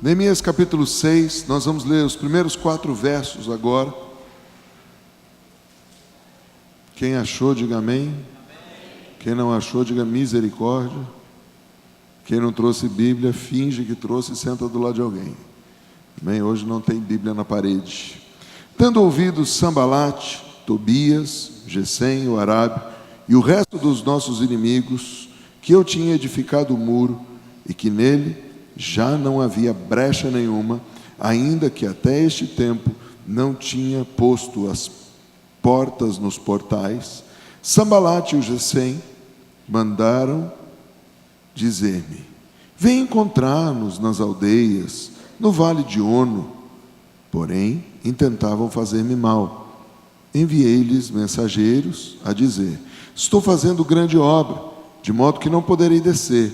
Neemias capítulo 6, nós vamos ler os primeiros 4 versos agora. Quem achou, diga amém. Quem não achou, diga misericórdia. Quem não trouxe Bíblia, finge que trouxe e senta do lado de alguém. Amém? Hoje não tem Bíblia na parede. Tendo ouvido Sambalate, Tobias, Gesem, o Arabe, e o resto dos nossos inimigos, que eu tinha edificado o muro, e que nele já não havia brecha nenhuma, ainda que até este tempo não tinha posto as portas nos portais, Sambalate e o Gesem mandaram dizer-me: vem encontrar-nos nas aldeias, no vale de Ono. Porém, intentavam fazer-me mal. Enviei-lhes mensageiros a dizer: estou fazendo grande obra, de modo que não poderei descer.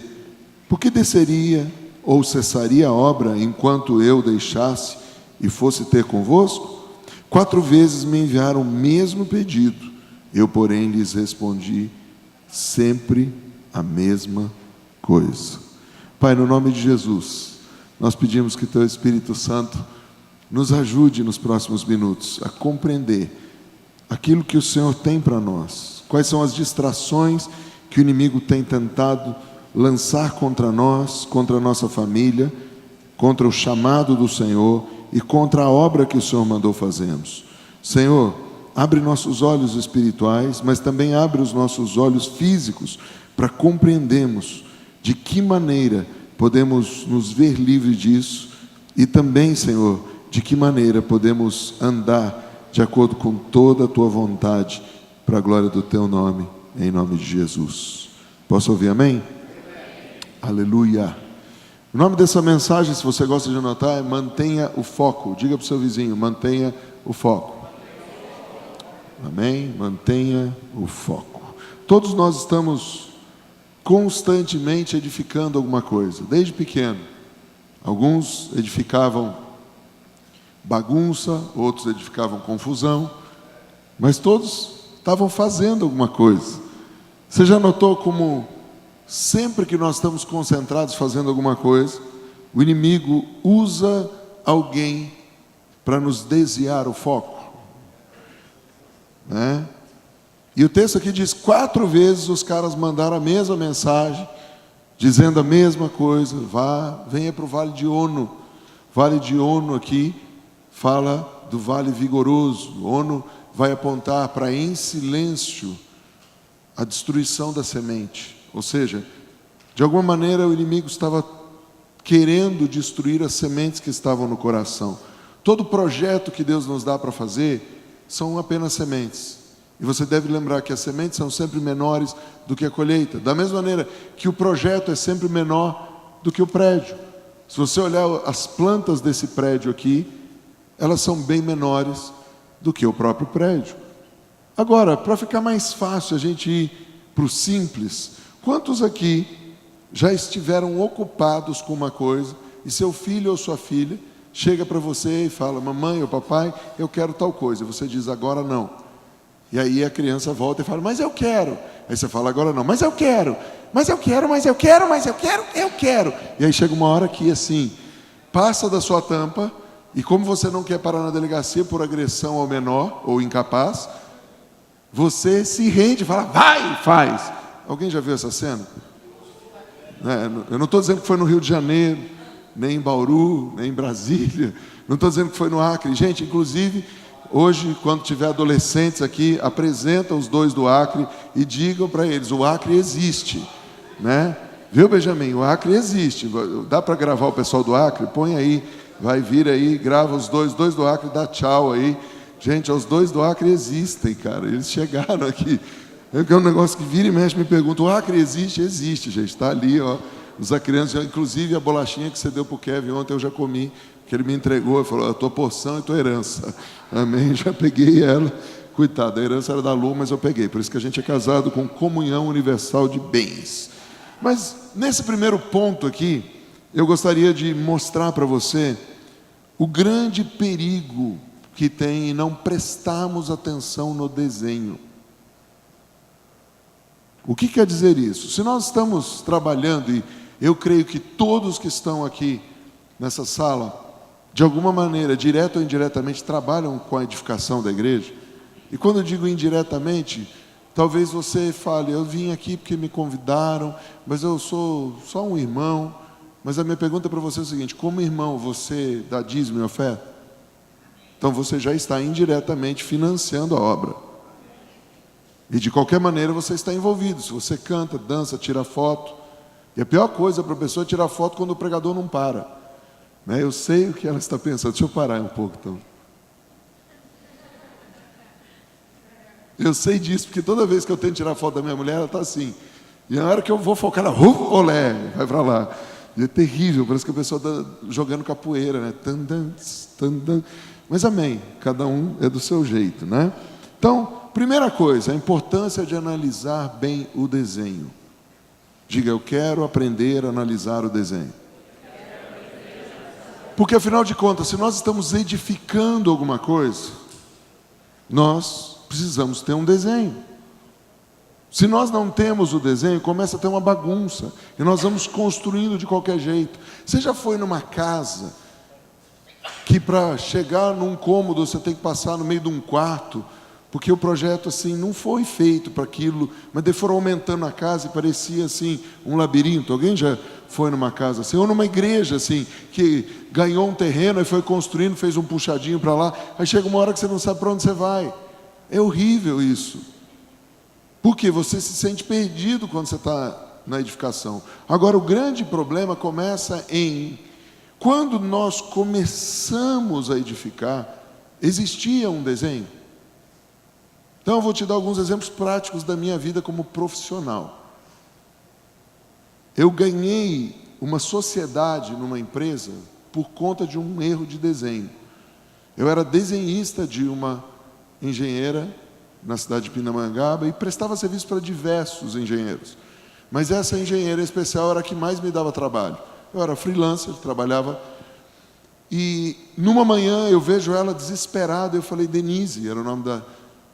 Por que desceria ou cessaria a obra enquanto eu deixasse e fosse ter convosco? 4 vezes me enviaram o mesmo pedido. Eu, porém, lhes respondi sempre a mesma coisa. Pai, no nome de Jesus, nós pedimos que Teu Espírito Santo nos ajude nos próximos minutos a compreender aquilo que o Senhor tem para nós. Quais são as distrações que o inimigo tem tentado lançar contra nós, contra a nossa família, contra o chamado do Senhor e contra a obra que o Senhor mandou fazermos. Senhor, abre nossos olhos espirituais, mas também abre os nossos olhos físicos para compreendermos de que maneira podemos nos ver livres disso e também, Senhor, de que maneira podemos andar de acordo com toda a Tua vontade para a glória do Teu nome, em nome de Jesus. Posso ouvir amém? Aleluia. O nome dessa mensagem, se você gosta de anotar, é mantenha o foco. Diga para o seu vizinho, mantenha o foco. Amém? Mantenha o foco. Todos nós estamos constantemente edificando alguma coisa, desde pequeno. Alguns edificavam bagunça, outros edificavam confusão, mas todos estavam fazendo alguma coisa. Você já notou como sempre que nós estamos concentrados fazendo alguma coisa, o inimigo usa alguém para nos desviar o foco, né? E o texto aqui diz: 4 vezes os caras mandaram a mesma mensagem, dizendo a mesma coisa: venha para o Vale de Ono. Vale de Ono aqui fala do Vale Vigoroso. Ono vai apontar para, em silêncio, a destruição da semente. Ou seja, de alguma maneira o inimigo estava querendo destruir as sementes que estavam no coração. Todo projeto que Deus nos dá para fazer são apenas sementes. E você deve lembrar que as sementes são sempre menores do que a colheita. Da mesma maneira que o projeto é sempre menor do que o prédio. Se você olhar as plantas desse prédio aqui, elas são bem menores do que o próprio prédio. Agora, para ficar mais fácil a gente ir para o simples, quantos aqui já estiveram ocupados com uma coisa e seu filho ou sua filha chega para você e fala: mamãe ou papai, eu quero tal coisa. Você diz: agora não. E aí a criança volta e fala: mas eu quero. Aí você fala: agora não, mas eu quero. Mas eu quero, mas eu quero, mas eu quero, eu quero. E aí chega uma hora que assim, passa da sua tampa, e como você não quer parar na delegacia por agressão ao menor ou incapaz, você se rende e fala: vai, faz. Alguém já viu essa cena? Eu não estou dizendo que foi no Rio de Janeiro, nem em Bauru, nem em Brasília. Não estou dizendo que foi no Acre. Gente, inclusive, hoje, quando tiver adolescentes aqui, apresenta os 2 do Acre e digam para eles: o Acre existe, né? Viu, Benjamin? O Acre existe. Dá para gravar o pessoal do Acre? Põe aí, vai vir aí, grava os 2 do Acre, dá tchau aí. Gente, os 2 do Acre existem, cara. Eles chegaram aqui. É um negócio que vira e mexe, me pergunta: o Acre existe? Existe, gente. Está ali, ó. Os acreanos, inclusive a bolachinha que você deu para o Kevin ontem, eu já comi. Que ele me entregou, ele falou: a tua porção e tua herança. Amém? Já peguei ela. Coitado, a herança era da Lu, mas eu peguei. Por isso que a gente é casado com comunhão universal de bens. Mas nesse primeiro ponto aqui, eu gostaria de mostrar para você o grande perigo que tem em não prestarmos atenção no desenho. O que quer dizer isso? Se nós estamos trabalhando, e eu creio que todos que estão aqui nessa sala, de alguma maneira, direta ou indiretamente, trabalham com a edificação da igreja? E quando eu digo indiretamente, talvez você fale, eu vim aqui porque me convidaram, mas eu sou só um irmão. Mas a minha pergunta para você é o seguinte: como irmão, você dá dízimo e oferta? Então você já está indiretamente financiando a obra. E de qualquer maneira você está envolvido. Se você canta, dança, tira foto. E a pior coisa para a pessoa é tirar foto quando o pregador não para. Eu sei o que ela está pensando. Deixa eu parar um pouco então. Eu sei disso, porque toda vez que eu tento tirar foto da minha mulher, ela está assim. E na hora que eu vou focar, ela, olé, vai para lá. E é terrível, parece que a pessoa está jogando capoeira, né? Mas amém, cada um é do seu jeito, né? Então, primeira coisa, a importância de analisar bem o desenho. Diga, eu quero aprender a analisar o desenho. Porque afinal de contas, se nós estamos edificando alguma coisa, nós precisamos ter um desenho. Se nós não temos o desenho, começa a ter uma bagunça. E nós vamos construindo de qualquer jeito. Você já foi numa casa que para chegar num cômodo você tem que passar no meio de um quarto, porque o projeto assim não foi feito para aquilo, mas daí foram aumentando a casa e parecia assim um labirinto. Alguém já foi numa casa assim? Ou numa igreja assim, que ganhou um terreno e foi construindo, fez um puxadinho para lá, aí chega uma hora que você não sabe para onde você vai. É horrível isso. Porque você se sente perdido quando você está na edificação. Agora, o grande problema começa quando nós começamos a edificar, existia um desenho. Então, eu vou te dar alguns exemplos práticos da minha vida como profissional. Eu ganhei uma sociedade numa empresa por conta de um erro de desenho. Eu era desenhista de uma engenheira na cidade de Pindamonhangaba e prestava serviço para diversos engenheiros. Mas essa engenheira especial era a que mais me dava trabalho. Eu era freelancer, trabalhava. E numa manhã eu vejo ela desesperada. Eu falei, Denise, era o nome da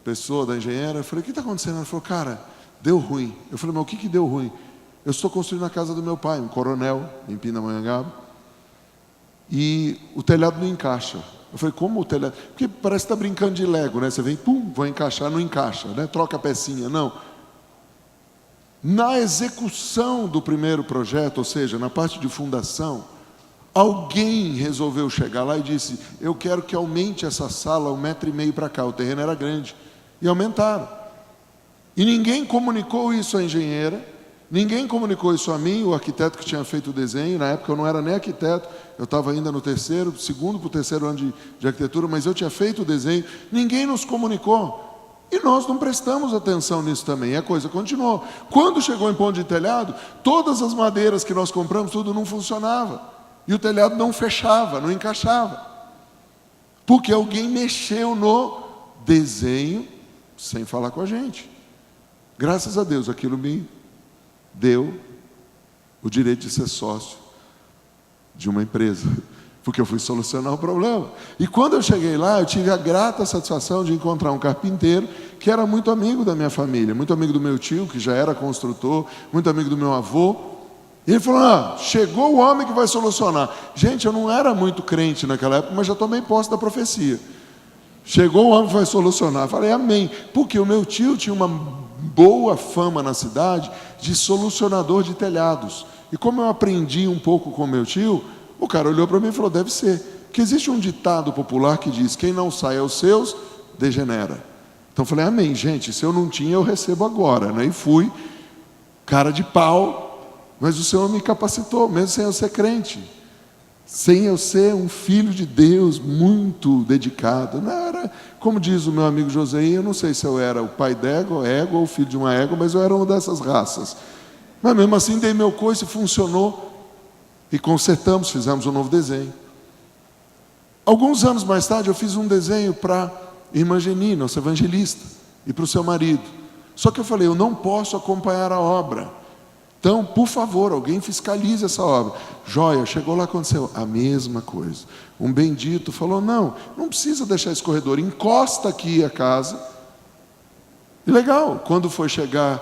pessoa, da engenheira. Eu falei, o que está acontecendo? Ela falou, cara, deu ruim. Eu falei, mas o que deu ruim? Eu estou construindo a casa do meu pai, um coronel, em Pindamonhangaba. E o telhado não encaixa. Eu falei, como o telhado? Porque parece que está brincando de Lego, né? Você vem, pum, vou encaixar, não encaixa, né? Troca a pecinha, não. Na execução do primeiro projeto, ou seja, na parte de fundação, alguém resolveu chegar lá e disse, eu quero que aumente essa sala 1,5 metro para cá. O terreno era grande. E aumentaram. E ninguém comunicou isso à engenheira, ninguém comunicou isso a mim, o arquiteto que tinha feito o desenho. Na época eu não era nem arquiteto, eu estava ainda no segundo para o terceiro ano de arquitetura, mas eu tinha feito o desenho. Ninguém nos comunicou. E nós não prestamos atenção nisso também. E a coisa continuou. Quando chegou em ponto de telhado, todas as madeiras que nós compramos, tudo não funcionava. E o telhado não fechava, não encaixava. Porque alguém mexeu no desenho sem falar com a gente. Graças a Deus, aquilo me deu o direito de ser sócio de uma empresa, porque eu fui solucionar o problema. E quando eu cheguei lá, eu tive a grata satisfação de encontrar um carpinteiro que era muito amigo da minha família, muito amigo do meu tio, que já era construtor, muito amigo do meu avô. E ele falou, chegou o homem que vai solucionar. Gente, eu não era muito crente naquela época, mas já tomei posse da profecia. Chegou o homem que vai solucionar. Eu falei, amém. Porque o meu tio tinha uma boa fama na cidade de solucionador de telhados. E como eu aprendi um pouco com o meu tio, o cara olhou para mim e falou, deve ser. Porque existe um ditado popular que diz, quem não sai aos seus, degenera. Então eu falei, amém, gente, se eu não tinha, eu recebo agora, né? E fui, cara de pau, mas o Senhor me capacitou, mesmo sem eu ser crente. Sem eu ser um filho de Deus muito dedicado. Não era, como diz o meu amigo Joséi, eu não sei se eu era o pai d'égua, ou o filho de uma égua, mas eu era uma dessas raças. Mas mesmo assim, dei meu coice, funcionou. E consertamos, fizemos um novo desenho. Alguns anos mais tarde, eu fiz um desenho para a irmã Geni, nossa evangelista, e para o seu marido. Só que eu falei, eu não posso acompanhar a obra. Então, por favor, alguém fiscalize essa obra. Joia, chegou lá, aconteceu a mesma coisa. Um bendito falou, não precisa deixar esse corredor, encosta aqui a casa. E legal, quando foi chegar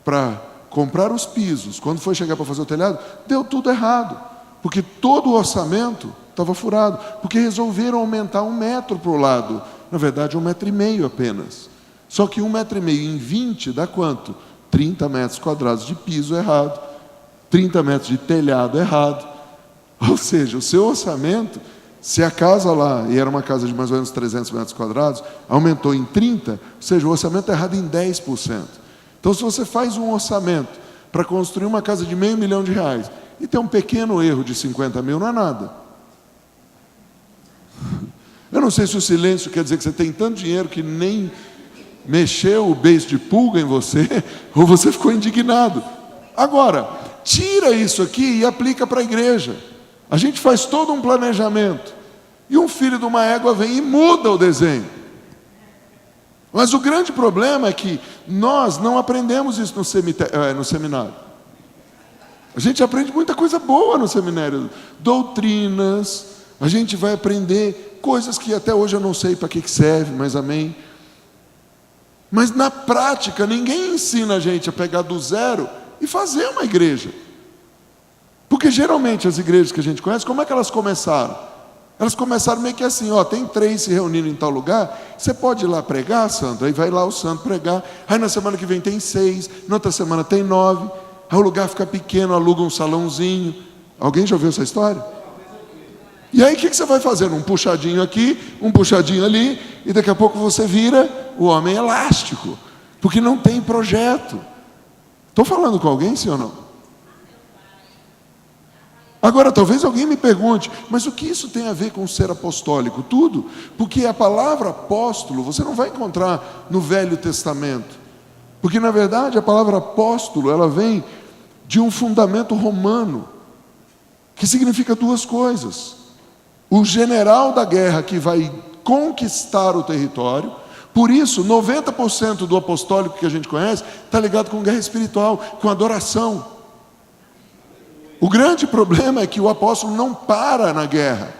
para comprar os pisos, quando foi chegar para fazer o telhado, deu tudo errado. porque todo o orçamento estava furado, porque resolveram aumentar 1 metro para o lado, na verdade 1,5 metro apenas. Só que 1,5 metro em 20 dá quanto? 30 metros quadrados de piso errado, 30 metros de telhado errado. Ou seja, o seu orçamento, se a casa lá, e era uma casa de mais ou menos 300 metros quadrados, aumentou em 30, ou seja, o orçamento é errado em 10%. Então, se você faz um orçamento para construir uma casa de R$500 mil e tem um pequeno erro de 50 mil, não é nada. Eu não sei se o silêncio quer dizer que você tem tanto dinheiro que nem mexeu o beiço de pulga em você, ou você ficou indignado. Agora, tira isso aqui e aplica para a igreja. A gente faz todo um planejamento, e um filho de uma égua vem e muda o desenho. Mas o grande problema é que nós não aprendemos isso no seminário. A gente aprende muita coisa boa no seminário, doutrinas, a gente vai aprender coisas que até hoje eu não sei para que serve, mas amém. Mas na prática, ninguém ensina a gente a pegar do zero e fazer uma igreja. Porque geralmente as igrejas que a gente conhece, como é que elas começaram? Elas começaram meio que assim, ó, tem 3 se reunindo em tal lugar, você pode ir lá pregar, Sandro? Aí vai lá o Sandro pregar, aí na semana que vem tem 6, na outra semana tem 9, aí o lugar fica pequeno, aluga um salãozinho. Alguém já ouviu essa história? E aí o que você vai fazendo? Um puxadinho aqui, um puxadinho ali, e daqui a pouco você vira o homem elástico, porque não tem projeto. Estou falando com alguém, sim ou não? Agora, talvez alguém me pergunte, mas o que isso tem a ver com ser apostólico? Tudo, porque a palavra apóstolo você não vai encontrar no Velho Testamento, porque na verdade a palavra apóstolo, ela vem de um fundamento romano, que significa 2 coisas: o general da guerra que vai conquistar o território. Por isso, 90% do apostólico que a gente conhece está ligado com guerra espiritual, com adoração. O grande problema é que o apóstolo não para na guerra.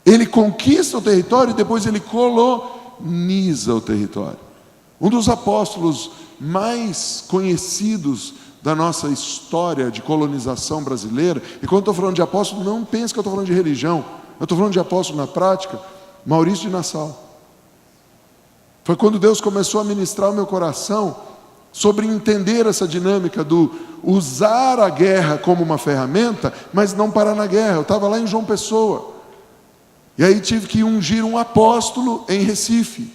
Ele conquista o território e depois ele coloniza o território. Um dos apóstolos mais conhecidos da nossa história de colonização brasileira, e quando eu estou falando de apóstolo, não pense que eu estou falando de religião, eu estou falando de apóstolo na prática, Maurício de Nassau. Foi quando Deus começou a ministrar o meu coração sobre entender essa dinâmica do usar a guerra como uma ferramenta, mas não parar na guerra. Eu estava lá em João Pessoa, e aí tive que ungir um apóstolo em Recife.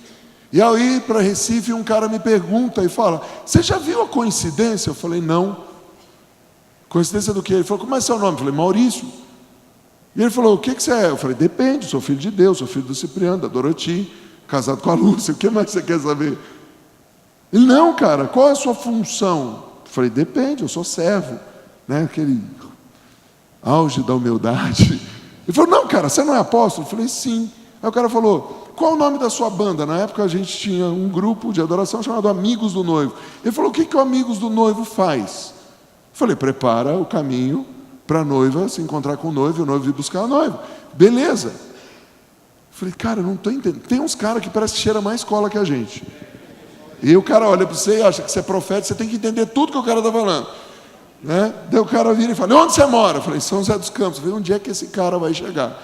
E ao ir para Recife, um cara me pergunta e fala: você já viu a coincidência? Eu falei: não. Coincidência do quê? Ele falou: como é seu nome? Eu falei: Maurício. E ele falou: o que você é? Eu falei: depende, sou filho de Deus, sou filho do Cipriano, da Doroti, casado com a Lúcia, o que mais você quer saber? Ele: não, cara, qual é a sua função? Eu falei: depende, eu sou servo, né? Aquele auge da humildade. Ele falou: não, cara, você não é apóstolo? Eu falei: sim. Aí o cara falou: qual o nome da sua banda? Na época a gente tinha um grupo de adoração chamado Amigos do Noivo. Ele falou: o que o Amigos do Noivo faz? Eu falei: prepara o caminho para a noiva se encontrar com o noivo ir buscar a noiva. Beleza. Eu falei: cara, eu não estou entendendo. Tem uns caras que parece que cheira mais cola que a gente. E o cara olha para você e acha que você é profeta, você tem que entender tudo que o cara está falando, né? Daí o cara vira e fala: onde você mora? Eu falei: São José dos Campos. Eu falei: onde é que esse cara vai chegar?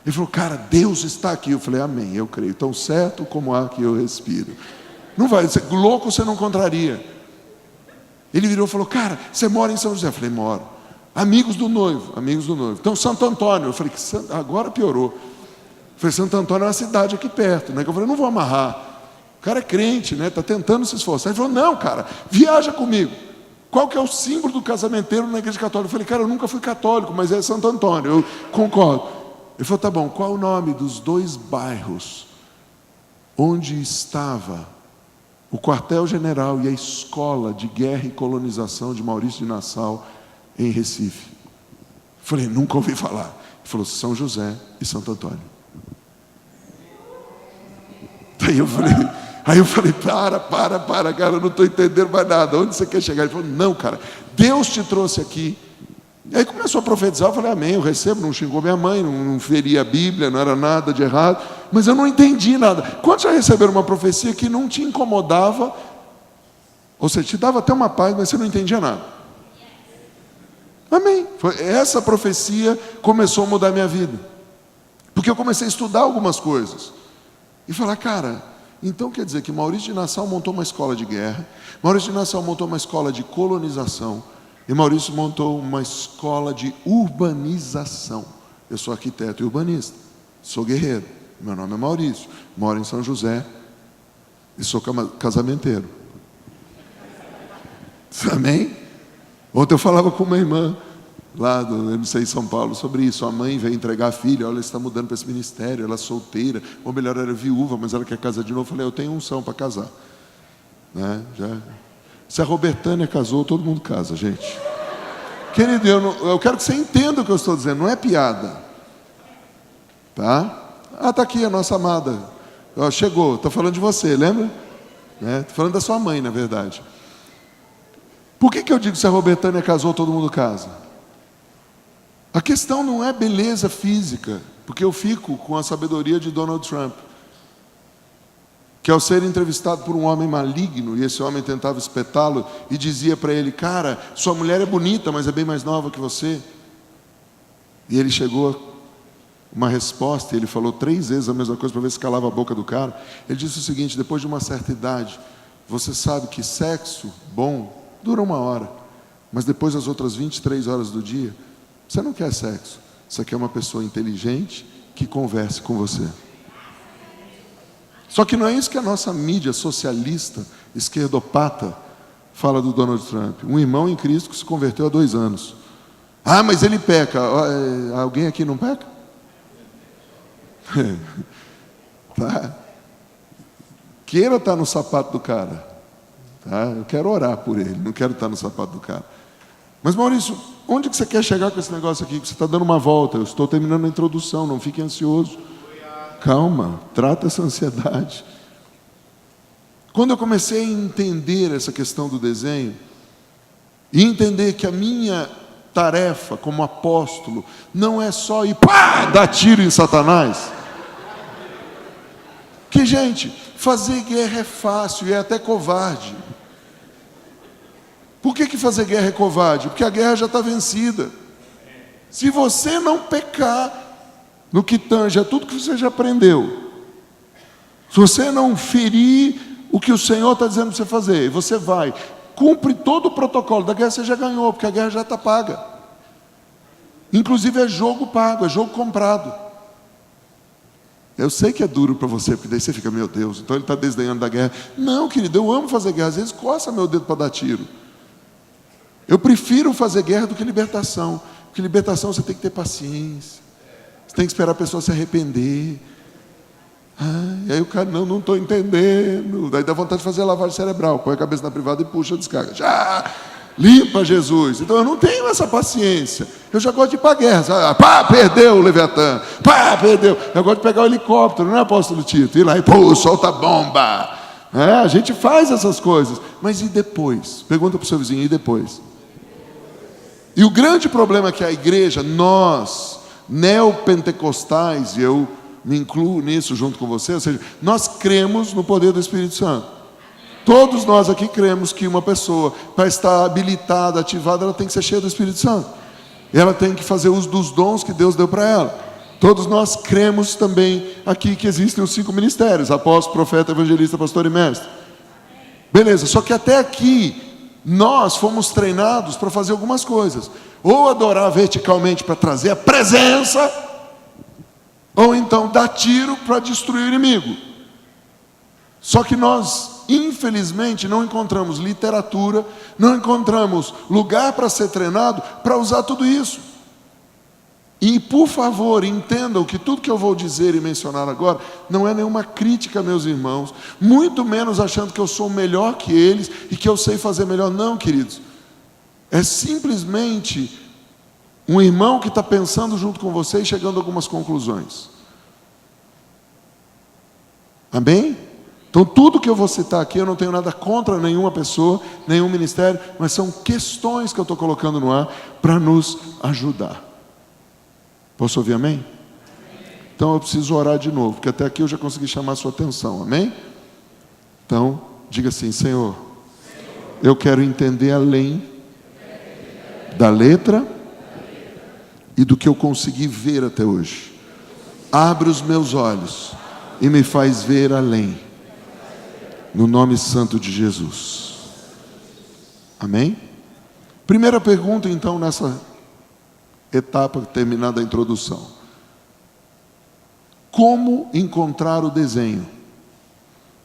Ele falou: cara, Deus está aqui. Eu falei: amém, eu creio, tão certo como ar que eu respiro. Não vai, louco você não encontraria. Ele virou e falou: cara, você mora em São José? Eu falei: moro. Amigos do noivo. Então Santo Antônio. Eu falei: agora piorou. Eu falei: Santo Antônio é uma cidade aqui perto, né? Eu falei: não vou amarrar. O cara é crente, né? Está tentando se esforçar. Ele falou: não, cara, viaja comigo. Qual que é o símbolo do casamenteiro na igreja católica? Eu falei: cara, eu nunca fui católico, mas é Santo Antônio, eu concordo. Ele falou: tá bom, qual é o nome dos 2 bairros onde estava o quartel-general e a escola de guerra e colonização de Maurício de Nassau em Recife? Eu falei: nunca ouvi falar. Ele falou: São José e Santo Antônio. Aí eu falei: para, cara, eu não estou entendendo mais nada. Onde você quer chegar? Ele falou: não, cara, Deus te trouxe aqui. E aí começou a profetizar. Eu falei: amém, eu recebo. Não xingou minha mãe, não feria a Bíblia, não era nada de errado, mas eu não entendi nada. Quantos já receberam uma profecia que não te incomodava, ou seja, te dava até uma paz, mas você não entendia nada? Amém. Essa profecia começou a mudar a minha vida. Porque eu comecei a estudar algumas coisas. E falar, cara, então quer dizer que Maurício de Nassau montou uma escola de guerra, Maurício de Nassau montou uma escola de colonização, e Maurício montou uma escola de urbanização. Eu sou arquiteto e urbanista, sou guerreiro, meu nome é Maurício, moro em São José e sou casamenteiro. Amém? Ontem eu falava com uma irmã lá do MC em São Paulo sobre isso. A mãe veio entregar a filha, olha, ela está mudando para esse ministério, ela é solteira, ou melhor, ela é viúva, mas ela quer casar de novo. Eu falei, eu tenho unção para casar, né? Se a Robertânia casou, todo mundo casa, gente. Querido, eu quero que você entenda o que eu estou dizendo, não é piada, tá? Está aqui a nossa amada, chegou, estou falando de você, lembra? Estou falando da sua mãe, na verdade. Por que eu digo que se a Robertânia casou, todo mundo casa? A questão não é beleza física, porque eu fico com a sabedoria de Donald Trump, que ao ser entrevistado por um homem maligno, e esse homem tentava espetá-lo, e dizia para ele, cara, sua mulher é bonita, mas é bem mais nova que você. E ele chegou a uma resposta, e ele falou 3 vezes a mesma coisa, para ver se calava a boca do cara. Ele disse o seguinte, depois de uma certa idade, você sabe que sexo bom dura 1 hora, mas depois das outras 23 horas do dia, você não quer sexo, você quer uma pessoa inteligente que converse com você. Só que não é isso que a nossa mídia socialista, esquerdopata, fala do Donald Trump. Um irmão em Cristo que se converteu há 2 anos. Ah, mas ele peca. Alguém aqui não peca? Tá. Queira estar no sapato do cara. Tá? Eu quero orar por ele, não quero estar no sapato do cara. Mas Maurício, onde que você quer chegar com esse negócio aqui? Você está dando uma volta, eu estou terminando a introdução, não fique ansioso. Calma, trata essa ansiedade. Quando eu comecei a entender essa questão do desenho, e entender que a minha tarefa como apóstolo não é só ir dar tiro em Satanás. Que, gente, fazer guerra é fácil e é até covarde. Por que fazer guerra é covarde? Porque a guerra já está vencida. Se você não pecar no que tange a tudo que você já aprendeu, se você não ferir o que o Senhor está dizendo para você fazer, e você vai, cumpre todo o protocolo da guerra, você já ganhou, porque a guerra já está paga. Inclusive é jogo pago, é jogo comprado. Eu sei que é duro para você, porque daí você fica, meu Deus, então ele está desdenhando da guerra. Não, querido, eu amo fazer guerra, às vezes coça meu dedo para dar tiro. Eu prefiro fazer guerra do que libertação, porque libertação você tem que ter paciência, você tem que esperar a pessoa se arrepender. E aí o cara, não estou entendendo. Daí dá vontade de fazer lavagem cerebral, põe a cabeça na privada e puxa a descarga. Já limpa Jesus. Então eu não tenho essa paciência. Eu já gosto de ir para a guerra. Perdeu o Leviatã. Perdeu. Eu gosto de pegar o helicóptero, não é, apóstolo Tito? Ir lá e solta a bomba. A gente faz essas coisas. Mas e depois? Pergunta para o seu vizinho, e depois? E o grande problema é que a igreja, nós, neopentecostais, e eu me incluo nisso junto com você, ou seja, nós cremos no poder do Espírito Santo. Todos nós aqui cremos que uma pessoa, para estar habilitada, ativada, ela tem que ser cheia do Espírito Santo. Ela tem que fazer uso dos dons que Deus deu para ela. Todos nós cremos também aqui que existem os 5 ministérios: apóstolo, profeta, evangelista, pastor e mestre. Beleza, só que até aqui nós fomos treinados para fazer algumas coisas. Ou adorar verticalmente para trazer a presença, ou então dar tiro para destruir o inimigo. Só que nós, infelizmente, não encontramos literatura, não encontramos lugar para ser treinado para usar tudo isso. E, por favor, entendam que tudo que eu vou dizer e mencionar agora não é nenhuma crítica, meus irmãos, muito menos achando que eu sou melhor que eles e que eu sei fazer melhor. Não, queridos. É simplesmente um irmão que está pensando junto com você e chegando a algumas conclusões. Amém? Então, tudo que eu vou citar aqui, eu não tenho nada contra nenhuma pessoa, nenhum ministério, mas são questões que eu estou colocando no ar para nos ajudar. Posso ouvir amém? Então eu preciso orar de novo, porque até aqui eu já consegui chamar a sua atenção, amém? Então, diga assim: Senhor, eu quero entender além da letra e do que eu consegui ver até hoje. Abre os meus olhos e me faz ver além. No nome santo de Jesus. Amém? Primeira pergunta, então, nessa etapa terminada a introdução. Como encontrar o desenho?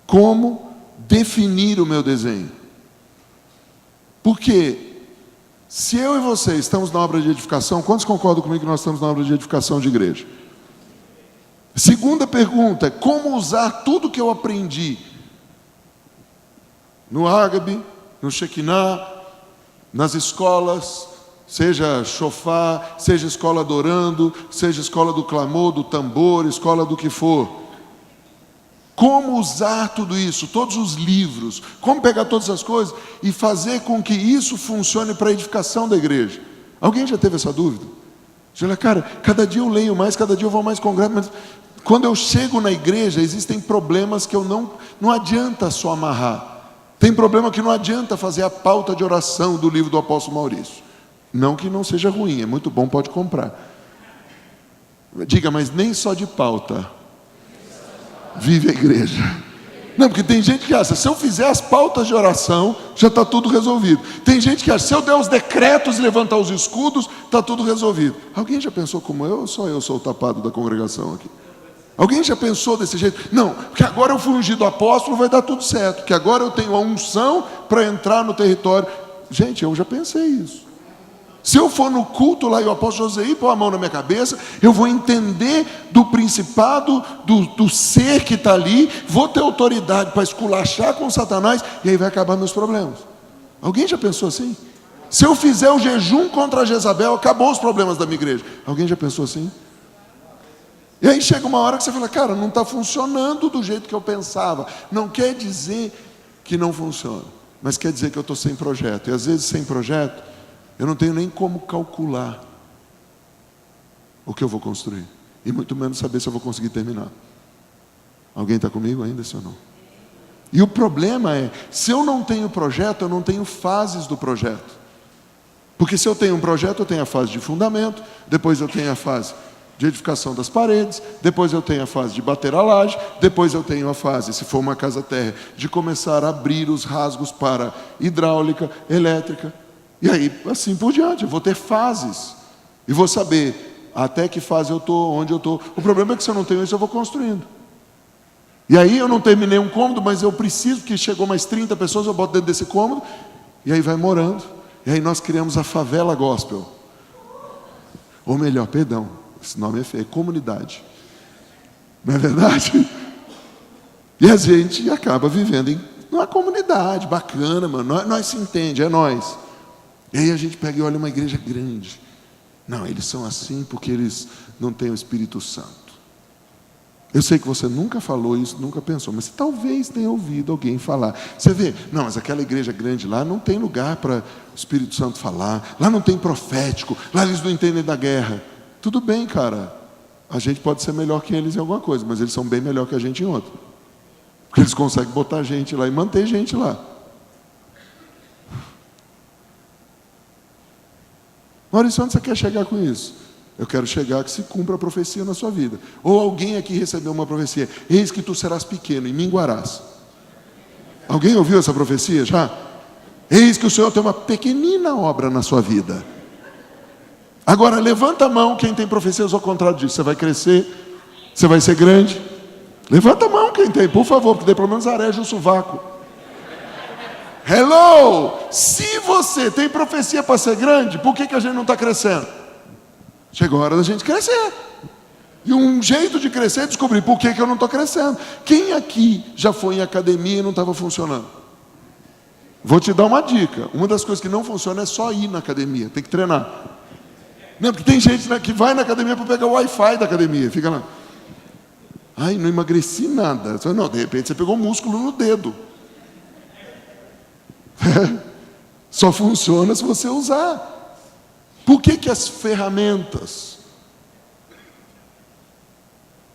Como definir o meu desenho? Porque se eu e você estamos na obra de edificação, quantos concordam comigo que nós estamos na obra de edificação de igreja? Segunda pergunta é como usar tudo que eu aprendi no Ágape, no Shekinah, nas escolas, seja shofar, seja escola adorando, seja escola do clamor, do tambor, escola do que for. Como usar tudo isso, todos os livros, como pegar todas as coisas e fazer com que isso funcione para a edificação da igreja. Alguém já teve essa dúvida? Você fala, cara, cada dia eu leio mais, cada dia eu vou mais congresso, mas quando eu chego na igreja, existem problemas que eu não adianta só amarrar. Tem problema que não adianta fazer a pauta de oração do livro do apóstolo Maurício. Não que não seja ruim, é muito bom, pode comprar. Diga, mas nem só de pauta vive a igreja. Não, porque tem gente que acha, se eu fizer as pautas de oração, já está tudo resolvido. Tem gente que acha, se eu der os decretos e levantar os escudos, está tudo resolvido. Alguém já pensou como eu ou só eu sou o tapado da congregação aqui? Alguém já pensou desse jeito? Não, porque agora eu fui ungido apóstolo, vai dar tudo certo. Que agora eu tenho a unção para entrar no território. Gente, eu já pensei isso. Se eu for no culto lá e o apóstolo José pôr a mão na minha cabeça, eu vou entender do principado, do ser que está ali, vou ter autoridade para esculachar com Satanás, e aí vai acabar meus problemas. Alguém já pensou assim? Se eu fizer o jejum contra Jezabel, acabou os problemas da minha igreja. Alguém já pensou assim? E aí chega uma hora que você fala, cara, não está funcionando do jeito que eu pensava. Não quer dizer que não funciona, mas quer dizer que eu estou sem projeto. E às vezes sem projeto, eu não tenho nem como calcular o que eu vou construir. E muito menos saber se eu vou conseguir terminar. Alguém está comigo ainda, sim ou não? E o problema é, se eu não tenho projeto, eu não tenho fases do projeto. Porque se eu tenho um projeto, eu tenho a fase de fundamento, depois eu tenho a fase de edificação das paredes, depois eu tenho a fase de bater a laje, depois eu tenho a fase, se for uma casa térrea, de começar a abrir os rasgos para hidráulica, elétrica, e aí assim por diante. Eu vou ter fases, e vou saber até que fase eu estou, onde eu estou. O problema é que se eu não tenho isso, eu vou construindo. E aí eu não terminei um cômodo, mas eu preciso, porque chegou mais 30 pessoas, eu boto dentro desse cômodo, e aí vai morando, e aí nós criamos a favela gospel. Ou melhor, perdão, esse nome é feio, é comunidade. Não é verdade? E a gente acaba vivendo em uma comunidade bacana, mano. Nós se entende, é nós. E aí a gente pega e olha uma igreja grande. Não, eles são assim porque eles não têm o Espírito Santo. Eu sei que você nunca falou isso, nunca pensou, mas talvez tenha ouvido alguém falar. Você vê, não, mas aquela igreja grande lá não tem lugar para o Espírito Santo falar. Lá não tem profético, lá eles não entendem da guerra. Tudo bem, cara, a gente pode ser melhor que eles em alguma coisa, mas eles são bem melhor que a gente em outra. Porque eles conseguem botar gente lá e manter gente lá. Maurício, onde você quer chegar com isso? Eu quero chegar que se cumpra a profecia na sua vida. Ou alguém aqui recebeu uma profecia, eis que tu serás pequeno e minguarás. Alguém ouviu essa profecia já? Eis que o Senhor tem uma pequenina obra na sua vida. Agora levanta a mão quem tem profecias ao contrário disso. Você vai crescer, você vai ser grande. Levanta a mão quem tem, por favor, porque daí pelo menos areja o sovaco. Hello! Se você tem profecia para ser grande, por que a gente não está crescendo? Chegou a hora da gente crescer. E um jeito de crescer é descobrir por que eu não estou crescendo. Quem aqui já foi em academia e não estava funcionando? Vou te dar uma dica. Uma das coisas que não funciona é só ir na academia, tem que treinar. Não, porque tem gente que vai na academia para pegar o Wi-Fi da academia, fica lá. Ai, não emagreci nada. Não, de repente você pegou músculo no dedo. Só funciona se você usar. Por que as ferramentas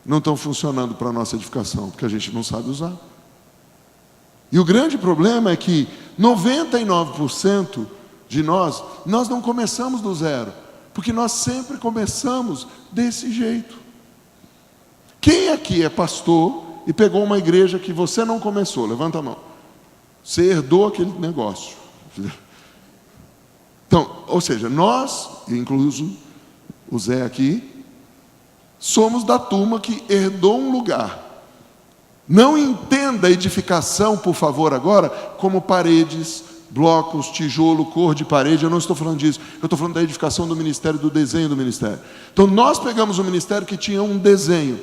não estão funcionando para a nossa edificação? Porque a gente não sabe usar. E o grande problema é que 99% de nós não começamos do zero. Porque nós sempre começamos desse jeito. Quem aqui é pastor e pegou uma igreja que você não começou? Levanta a mão. Você herdou aquele negócio. Então, ou seja, nós, incluso o Zé aqui, somos da turma que herdou um lugar. Não entenda a edificação, por favor, agora, como paredes, blocos, tijolo, cor de parede. Eu não estou falando disso. Eu estou falando da edificação do ministério, do desenho do ministério. Então, nós pegamos um ministério que tinha um desenho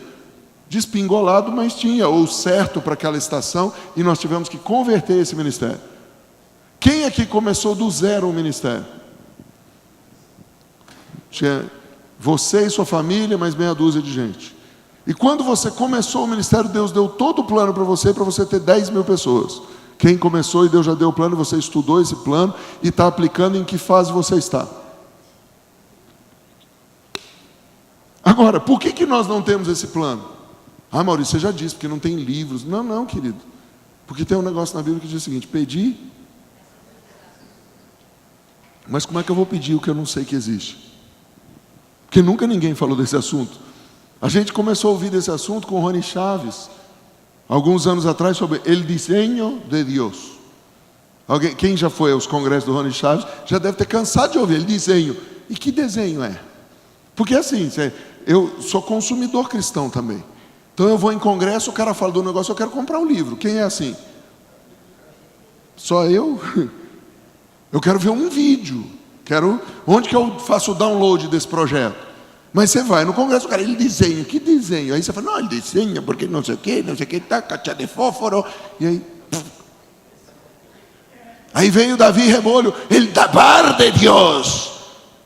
despingolado, mas tinha, ou certo para aquela estação, e nós tivemos que converter esse ministério. Quem aqui começou do zero o ministério? Tinha você e sua família, mais meia dúzia de gente. E quando você começou o ministério, Deus deu todo o plano para você ter 10 mil pessoas. Quem começou e Deus já deu o plano, você estudou esse plano e está aplicando, em que fase você está? Agora, por que nós não temos esse plano? Ah, Maurício, você já disse, porque não tem livros. Não, querido. Porque tem um negócio na Bíblia que diz o seguinte: pedir. Mas como é que eu vou pedir o que eu não sei que existe? Porque nunca ninguém falou desse assunto. A gente começou a ouvir desse assunto com o Rony Chaves, alguns anos atrás, sobre el diseño de Deus. Quem já foi aos congressos do Rony Chaves já deve ter cansado de ouvir ele desenho. E que desenho é? Porque assim, eu sou consumidor cristão também. Então eu vou em congresso, o cara fala do negócio, eu quero comprar um livro. Quem é assim? Só eu? Eu quero ver um vídeo. Onde que eu faço o download desse projeto? Mas você vai no congresso, o cara, ele desenha. Que desenho? Aí você fala, não, ele desenha porque não sei o que, tá, caixa de fósforo. E aí... Aí vem o Davi Rebolho, el dabar de Deus.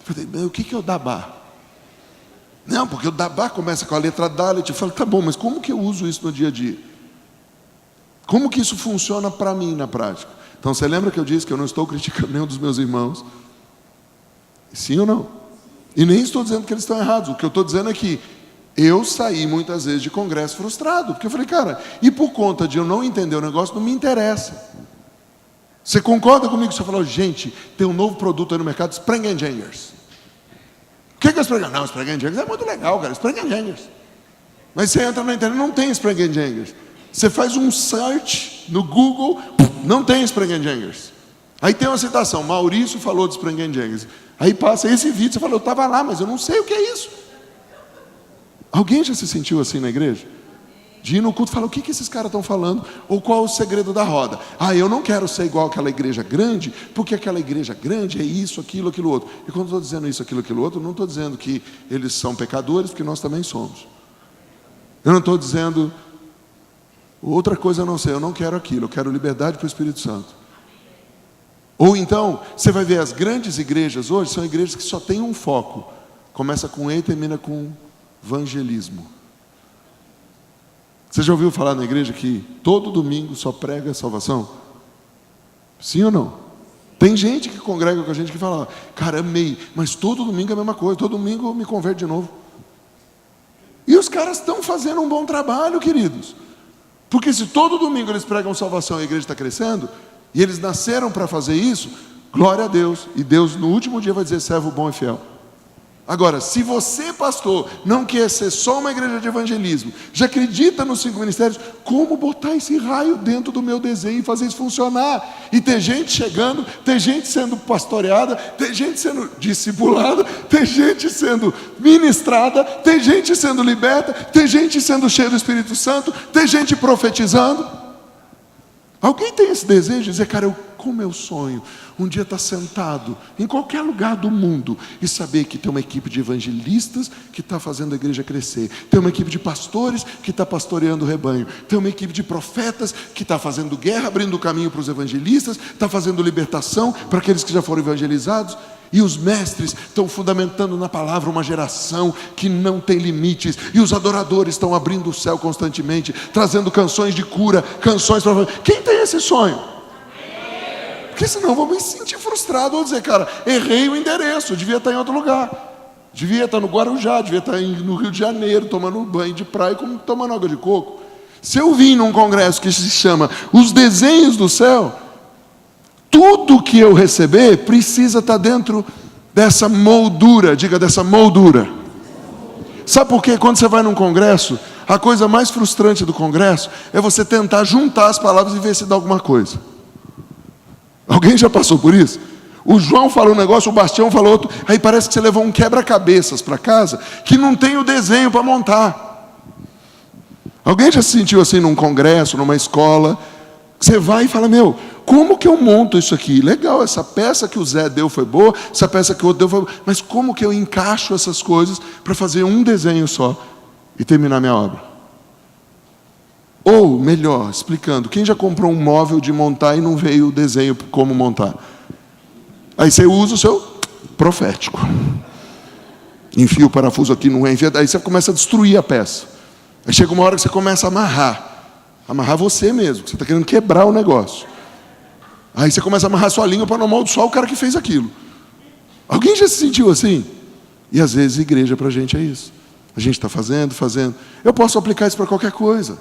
Eu falei, o que é o dabar? Não, porque o dabar começa com a letra Dalet. Eu falo, tá bom, mas como que eu uso isso no dia a dia? Como que isso funciona para mim na prática? Então você lembra que eu disse que eu não estou criticando nenhum dos meus irmãos? Sim ou não? E nem estou dizendo que eles estão errados. O que eu estou dizendo é que eu saí muitas vezes de congresso frustrado. Porque eu falei, cara, e por conta de eu não entender o negócio, não me interessa. Você concorda comigo? Você falou, gente, tem um novo produto aí no mercado, Sprengengangers. O que é Sprengengangers? Não, Sprengengangers é muito legal, cara, Sprengengangers. Mas você entra na internet, não tem Sprengengangers. Você faz um search no Google, não tem Sprengengangers. Aí tem uma citação, Maurício falou de Sprengengangers. Aí passa esse vídeo, você fala, eu estava lá, mas eu não sei o que é isso. Alguém já se sentiu assim na igreja? De ir no culto e falar, o que esses caras estão falando? Ou qual é o segredo da roda? Ah, eu não quero ser igual àquela igreja grande, porque aquela igreja grande é isso, aquilo, aquilo outro. E quando eu estou dizendo isso, aquilo outro, não estou dizendo que eles são pecadores, porque nós também somos. Eu não estou dizendo outra coisa a não ser, eu não quero aquilo, eu quero liberdade para o Espírito Santo. Ou então, você vai ver as grandes igrejas hoje, são igrejas que só têm um foco. Começa com E e termina com evangelismo. Você já ouviu falar na igreja que todo domingo só prega salvação? Sim ou não? Tem gente que congrega com a gente que fala, cara, amei, mas todo domingo é a mesma coisa, todo domingo eu me converto de novo. E os caras estão fazendo um bom trabalho, queridos. Porque se todo domingo eles pregam salvação e a igreja está crescendo, e eles nasceram para fazer isso, glória a Deus. E Deus no último dia vai dizer, servo bom e fiel. Agora, se você, pastor, não quer ser só uma igreja de evangelismo, já acredita nos 5 ministérios, como botar esse raio dentro do meu desenho e fazer isso funcionar? E ter gente chegando, ter gente sendo pastoreada, ter gente sendo discipulada, ter gente sendo ministrada, ter gente sendo liberta, ter gente sendo cheia do Espírito Santo, ter gente profetizando. Alguém tem esse desejo de dizer, cara, como eu sonho um dia estar sentado em qualquer lugar do mundo e saber que tem uma equipe de evangelistas que está fazendo a igreja crescer, tem uma equipe de pastores que está pastoreando o rebanho, tem uma equipe de profetas que está fazendo guerra, abrindo o caminho para os evangelistas, está fazendo libertação para aqueles que já foram evangelizados. E os mestres estão fundamentando na palavra uma geração que não tem limites. E os adoradores estão abrindo o céu constantemente, trazendo canções de cura, canções para... Quem tem esse sonho? Porque senão eu vou me sentir frustrado. Vou dizer, cara, errei o endereço, eu devia estar em outro lugar. Devia estar no Guarujá, devia estar no Rio de Janeiro, tomando banho de praia, como tomando água de coco. Se eu vim num congresso que se chama Os Desenhos do Céu, tudo que eu receber precisa estar dentro dessa moldura, diga dessa moldura. Sabe por quê? Quando você vai num congresso, a coisa mais frustrante do congresso é você tentar juntar as palavras e ver se dá alguma coisa. Alguém já passou por isso? O João falou um negócio, o Bastião falou outro, aí parece que você levou um quebra-cabeças para casa que não tem o desenho para montar. Alguém já se sentiu assim num congresso, numa escola? Você vai e fala, meu, como que eu monto isso aqui? Legal, essa peça que o Zé deu foi boa, essa peça que o outro deu foi boa, mas como que eu encaixo essas coisas para fazer um desenho só e terminar minha obra? Ou, melhor, explicando, quem já comprou um móvel de montar e não veio o desenho como montar? Aí você usa o seu profético. Enfia o parafuso aqui, não enfia, aí você começa a destruir a peça. Aí chega uma hora que você começa a amarrar. Amarrar você mesmo, você está querendo quebrar o negócio. Aí você começa a amarrar sua língua para não amaldiçoar o cara que fez aquilo. Alguém já se sentiu assim? E às vezes igreja para a gente é isso. A gente está fazendo. Eu posso aplicar isso para qualquer coisa.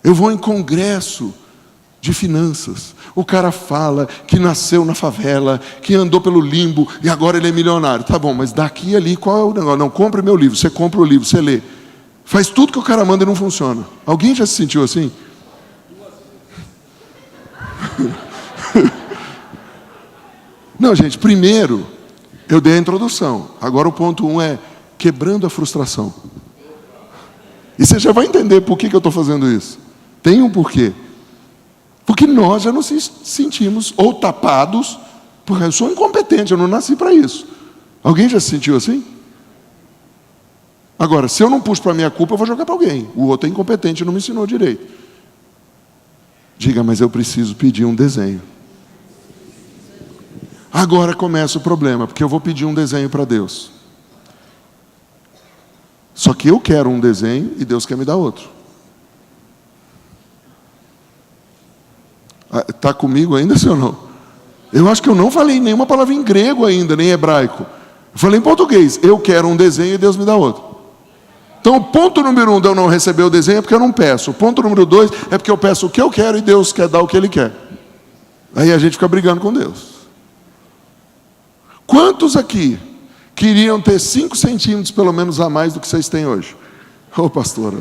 Eu vou em congresso de finanças. O cara fala que nasceu na favela, que andou pelo limbo e agora ele é milionário. Tá bom, mas daqui e ali qual é o negócio? Não, compre meu livro. Você compra o livro, você lê. Faz tudo que o cara manda e não funciona. Alguém já se sentiu assim? Não, gente, primeiro eu dei a introdução. Agora o ponto 1 é quebrando a frustração. E você já vai entender por que eu estou fazendo isso. Tem um porquê. Porque nós já nos sentimos ou tapados, porque eu sou incompetente, eu não nasci para isso. Alguém já se sentiu assim? Agora, se eu não puxo para a minha culpa, eu vou jogar para alguém. O outro é incompetente, não me ensinou direito. Diga, mas eu preciso pedir um desenho. Agora começa o problema, porque eu vou pedir um desenho para Deus. Só que eu quero um desenho e Deus quer me dar outro. Está comigo ainda, sim ou não? Eu acho que eu não falei nenhuma palavra em grego ainda, nem em hebraico. Eu falei em português. Eu quero um desenho e Deus me dá outro. Então, o ponto número 1 de eu não receber o desenho é porque eu não peço. O ponto número 2 é porque eu peço o que eu quero e Deus quer dar o que Ele quer. Aí a gente fica brigando com Deus. Quantos aqui queriam ter 5 centímetros pelo menos a mais do que vocês têm hoje? Ô, pastora,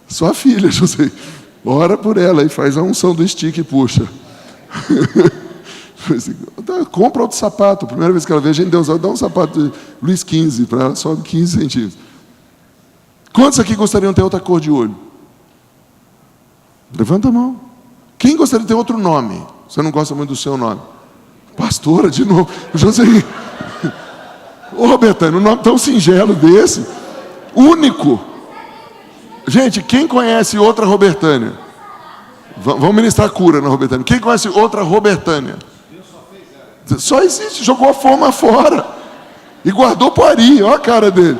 sua filha, José, ora por ela e faz a unção do stick e puxa. Compra outro sapato. A primeira vez que ela vê, a gente dá um sapato de Luiz XV para ela, sobe 15 centímetros. Quantos aqui gostariam de ter outra cor de olho? Levanta a mão. Quem gostaria de ter outro nome? Você não gosta muito do seu nome? Pastora, de novo. José. Ô, Robertano, um nome tão singelo desse, único. Gente, quem conhece outra Robertânia? Vamos ministrar cura na Robertânia. Quem conhece outra Robertânia? Só existe, jogou a forma fora e guardou para o Ari, olha a cara dele.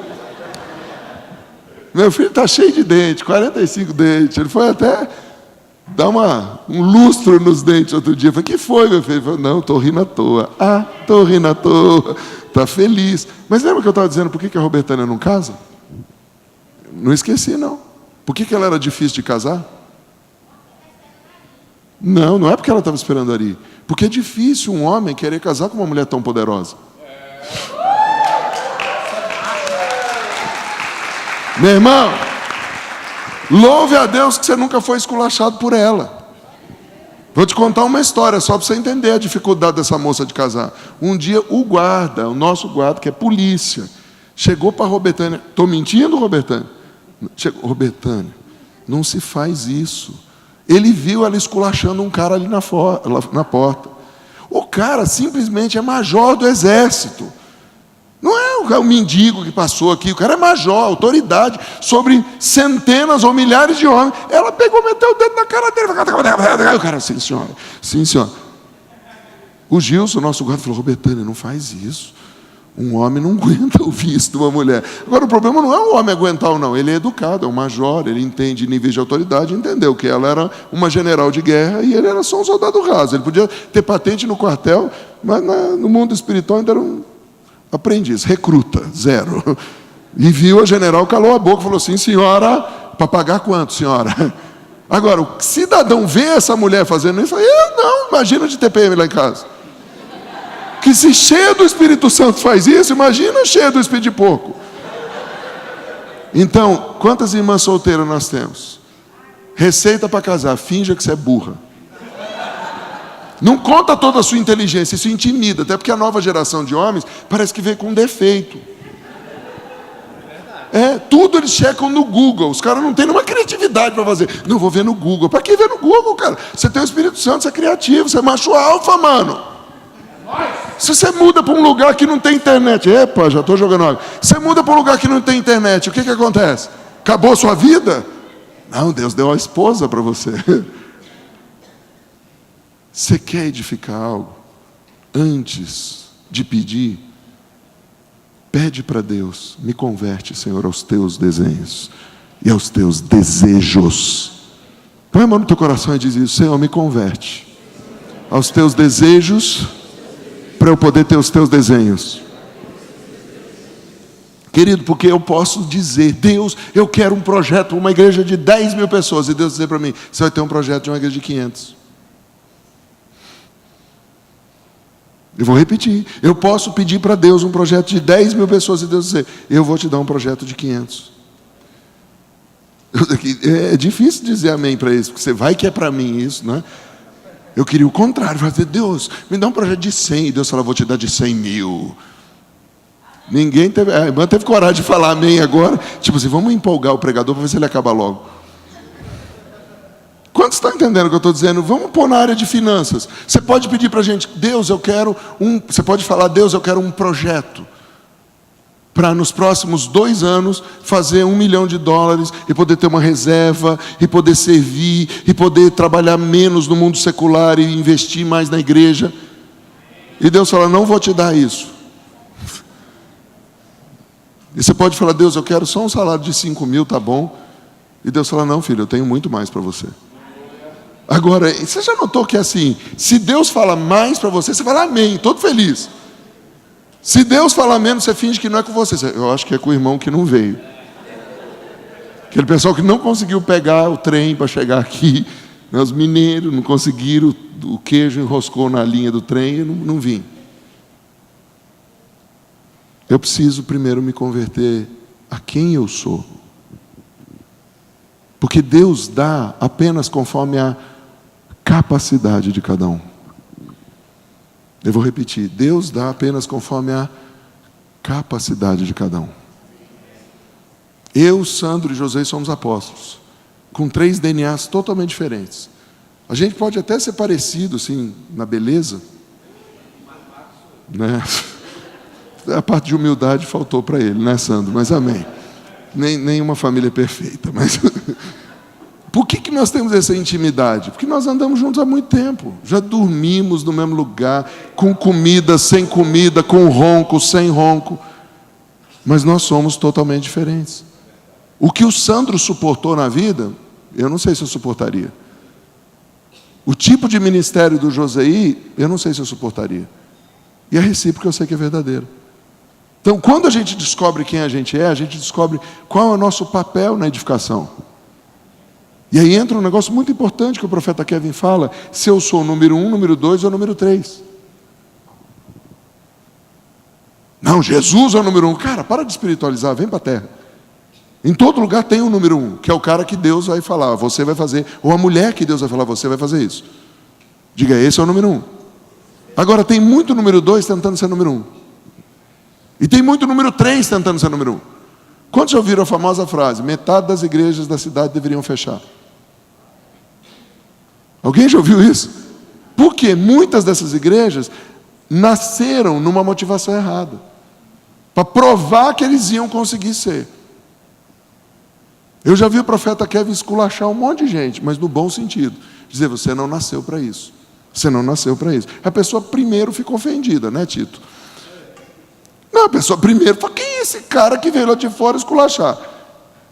Meu filho está cheio de dente, 45 dentes. Ele foi até dar um lustro nos dentes outro dia. Eu falei, que foi, meu filho? Ele falou, não, estou rindo à toa. Ah, estou rindo à toa. Está feliz. Mas lembra que eu estava dizendo por que a Robertânia não casa? Não esqueci, não. Por que ela era difícil de casar? Não, não é porque ela estava esperando Ari. Porque é difícil um homem querer casar com uma mulher tão poderosa. Meu irmão, louve a Deus que você nunca foi esculachado por ela. Vou te contar uma história só para você entender a dificuldade dessa moça de casar. Um dia o guarda, o nosso guarda, que é polícia, chegou para a Robertânia. Estou mentindo, Robertânia? Chegou, Robertânia, não se faz isso. Ele viu ela esculachando um cara ali na porta. O cara simplesmente é major do exército. Não é o mendigo que passou aqui. O cara é major, autoridade sobre centenas ou milhares de homens. Ela pegou, meteu o dedo na cara dele. O cara, sim, senhora. Sim, senhora. O Gilson, nosso guarda, falou, Robertânia, não faz isso. Um homem não aguenta ouvir isso de uma mulher. Agora, o problema não é o homem aguentar ou não. Ele é educado, é um major, ele entende níveis de autoridade, entendeu que ela era uma general de guerra e ele era só um soldado raso. Ele podia ter patente no quartel, mas no mundo espiritual ainda era um aprendiz, recruta, 0. E viu a general, calou a boca, falou assim, senhora, para pagar quanto, senhora? Agora, o cidadão vê essa mulher fazendo isso, eu não, imagina de TPM lá em casa. Que se cheia do Espírito Santo faz isso, imagina cheia do Espírito de porco. Então, quantas irmãs solteiras nós temos? Receita para casar: finja que você é burra. Não conta toda a sua inteligência, isso intimida. Até porque a nova geração de homens parece que vem com defeito. Tudo eles checam no Google. Os caras não têm nenhuma criatividade para fazer. Não, vou ver no Google. Para que ver no Google, cara? Você tem o Espírito Santo, você é criativo, você é macho alfa, mano. Se você muda para um lugar que não tem internet, epa, já estou jogando água. Você muda para um lugar que não tem internet, o que acontece? Acabou a sua vida? Não, Deus deu uma esposa para você. Você quer edificar algo? Antes de pedir, pede para Deus: me converte, Senhor, aos teus desenhos e aos teus desejos. Põe a mão no teu coração e diz isso: Senhor, me converte aos teus desejos, para eu poder ter os teus desenhos. Querido, porque eu posso dizer: Deus, eu quero um projeto, uma igreja de 10 mil pessoas. E Deus dizer para mim: você vai ter um projeto de uma igreja de 500. Eu vou repetir: eu posso pedir para Deus um projeto de 10 mil pessoas. E Deus dizer: eu vou te dar um projeto de 500. É difícil dizer amém para isso, porque você vai que é para mim isso, né? Eu queria o contrário, fazer: Deus, me dá um projeto de 100. E Deus falou: vou te dar de 100 mil. Ninguém teve, a irmã teve coragem de falar amém agora. Tipo assim, vamos empolgar o pregador para ver se ele acaba logo. Quantos estão entendendo o que eu estou dizendo? Vamos pôr na área de finanças. Você pode pedir para a gente: Deus, eu quero um... Você pode falar: Deus, eu quero um projeto para nos próximos 2 anos fazer $1 milhão e poder ter uma reserva, e poder servir, e poder trabalhar menos no mundo secular e investir mais na igreja. E Deus fala: não vou te dar isso. E você pode falar: Deus, eu quero só um salário de 5 mil, tá bom? E Deus fala: não, filho, eu tenho muito mais para você. Agora, você já notou que assim, se Deus fala mais para você, você fala amém, todo feliz. Se Deus fala menos, você finge que não é com você. Eu acho que é com o irmão que não veio. Aquele pessoal que não conseguiu pegar o trem para chegar aqui, né, os mineiros não conseguiram, o queijo enroscou na linha do trem e não vim. Eu preciso primeiro me converter a quem eu sou. Porque Deus dá apenas conforme a capacidade de cada um. Eu vou repetir: Deus dá apenas conforme a capacidade de cada um. Eu, Sandro e José somos apóstolos, com 3 DNAs totalmente diferentes. A gente pode até ser parecido, assim, na beleza, né? A parte de humildade faltou para ele, né, Sandro? Mas amém. Nenhuma família é perfeita, mas... Por que nós temos essa intimidade? Porque nós andamos juntos há muito tempo. Já dormimos no mesmo lugar, com comida, sem comida, com ronco, sem ronco. Mas nós somos totalmente diferentes. O que o Sandro suportou na vida, eu não sei se eu suportaria. O tipo de ministério do Joseí, eu não sei se eu suportaria. E a recíproca eu sei que é verdadeiro. Então, quando a gente descobre quem a gente descobre qual é o nosso papel na edificação. E aí entra um negócio muito importante que o profeta Kevin fala: se eu sou o número 1, número 2 ou número 3. Não, Jesus é o número 1. Cara, para de espiritualizar, vem para a terra. Em todo lugar tem um número 1, que é o cara que Deus vai falar: você vai fazer. Ou a mulher que Deus vai falar: você vai fazer isso. Diga: esse é o número 1. Agora tem muito número 2 tentando ser número 1. E tem muito número 3 tentando ser número 1. Quantos já ouviram a famosa frase: metade das igrejas da cidade deveriam fechar? Alguém já ouviu isso? Porque muitas dessas igrejas nasceram numa motivação errada, para provar que eles iam conseguir ser. Eu já vi o profeta Kevin esculachar um monte de gente, mas no bom sentido. Dizer: você não nasceu para isso. Você não nasceu para isso. A pessoa primeiro ficou ofendida, né, Tito? Não, a pessoa primeiro falou: quem é esse cara que veio lá de fora esculachar?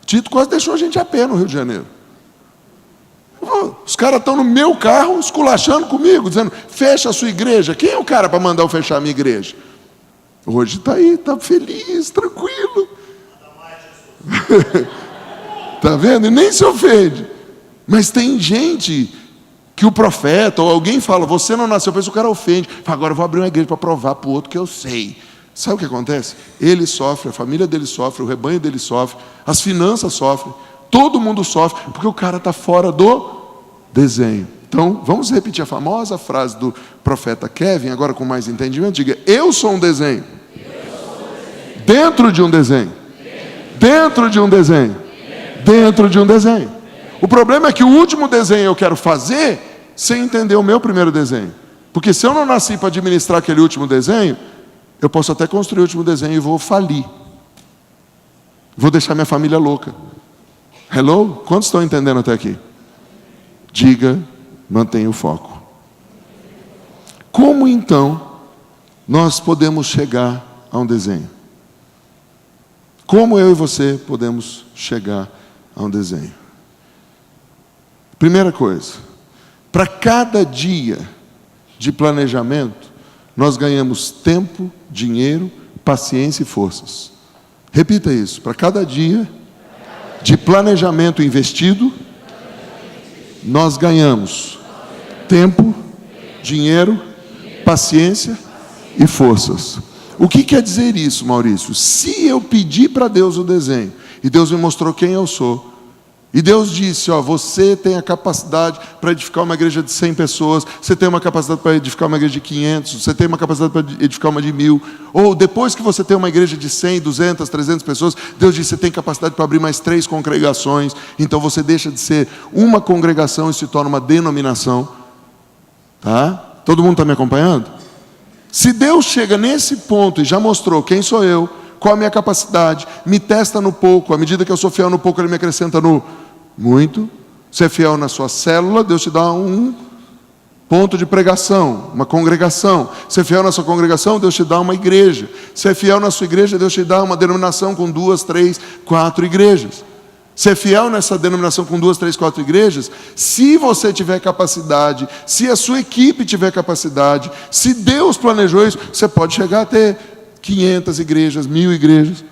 Tito quase deixou a gente a pé no Rio de Janeiro. Os caras estão no meu carro esculachando comigo, dizendo: fecha a sua igreja. Quem é o cara para mandar eu fechar a minha igreja? Hoje está aí, está feliz, tranquilo. Está vendo? E nem se ofende. Mas tem gente que o profeta ou alguém fala, você não nasceu, pensa o cara ofende. Fala, agora eu vou abrir uma igreja para provar para o outro que eu sei. Sabe o que acontece? Ele sofre, a família dele sofre, o rebanho dele sofre, as finanças sofrem, todo mundo sofre, porque o cara está fora do desenho. Então, vamos repetir a famosa frase do profeta Kevin, agora com mais entendimento. Diga, eu sou um desenho. Dentro de um desenho. Dentro de um desenho. Dentro de um desenho. O problema é que o último desenho eu quero fazer sem entender o meu primeiro desenho. Porque se eu não nasci para administrar aquele último desenho, eu posso até construir o último desenho e vou falir. Vou deixar minha família louca. Hello? Quantos estão entendendo até aqui? Diga, mantenha o foco. Como então nós podemos chegar a um desenho? Como eu e você podemos chegar a um desenho? Primeira coisa, para cada dia de planejamento, nós ganhamos tempo, dinheiro, paciência e forças. Repita isso, para cada dia de planejamento investido, nós ganhamos tempo, dinheiro, paciência e forças. O que quer dizer isso, Maurício? Se eu pedir para Deus o desenho, e Deus me mostrou quem eu sou, e Deus disse, ó, você tem a capacidade para edificar uma igreja de 100 pessoas, você tem uma capacidade para edificar uma igreja de 500, você tem uma capacidade para edificar uma de 1000, ou depois que você tem uma igreja de 100, 200, 300 pessoas, Deus disse, você tem capacidade para abrir mais 3 congregações, então você deixa de ser uma congregação e se torna uma denominação. Tá? Todo mundo está me acompanhando? Se Deus chega nesse ponto e já mostrou quem sou eu, qual a minha capacidade, me testa no pouco, à medida que eu sou fiel no pouco, Ele me acrescenta no muito. Você é fiel na sua célula, Deus te dá um ponto de pregação, uma congregação. Você é fiel na sua congregação, Deus te dá uma igreja. Você é fiel na sua igreja, Deus te dá uma denominação com 2, 3, 4 igrejas. Você é fiel nessa denominação com 2, 3, 4 igrejas, se você tiver capacidade, se a sua equipe tiver capacidade, se Deus planejou isso, você pode chegar a ter 500 igrejas, 1000 igrejas.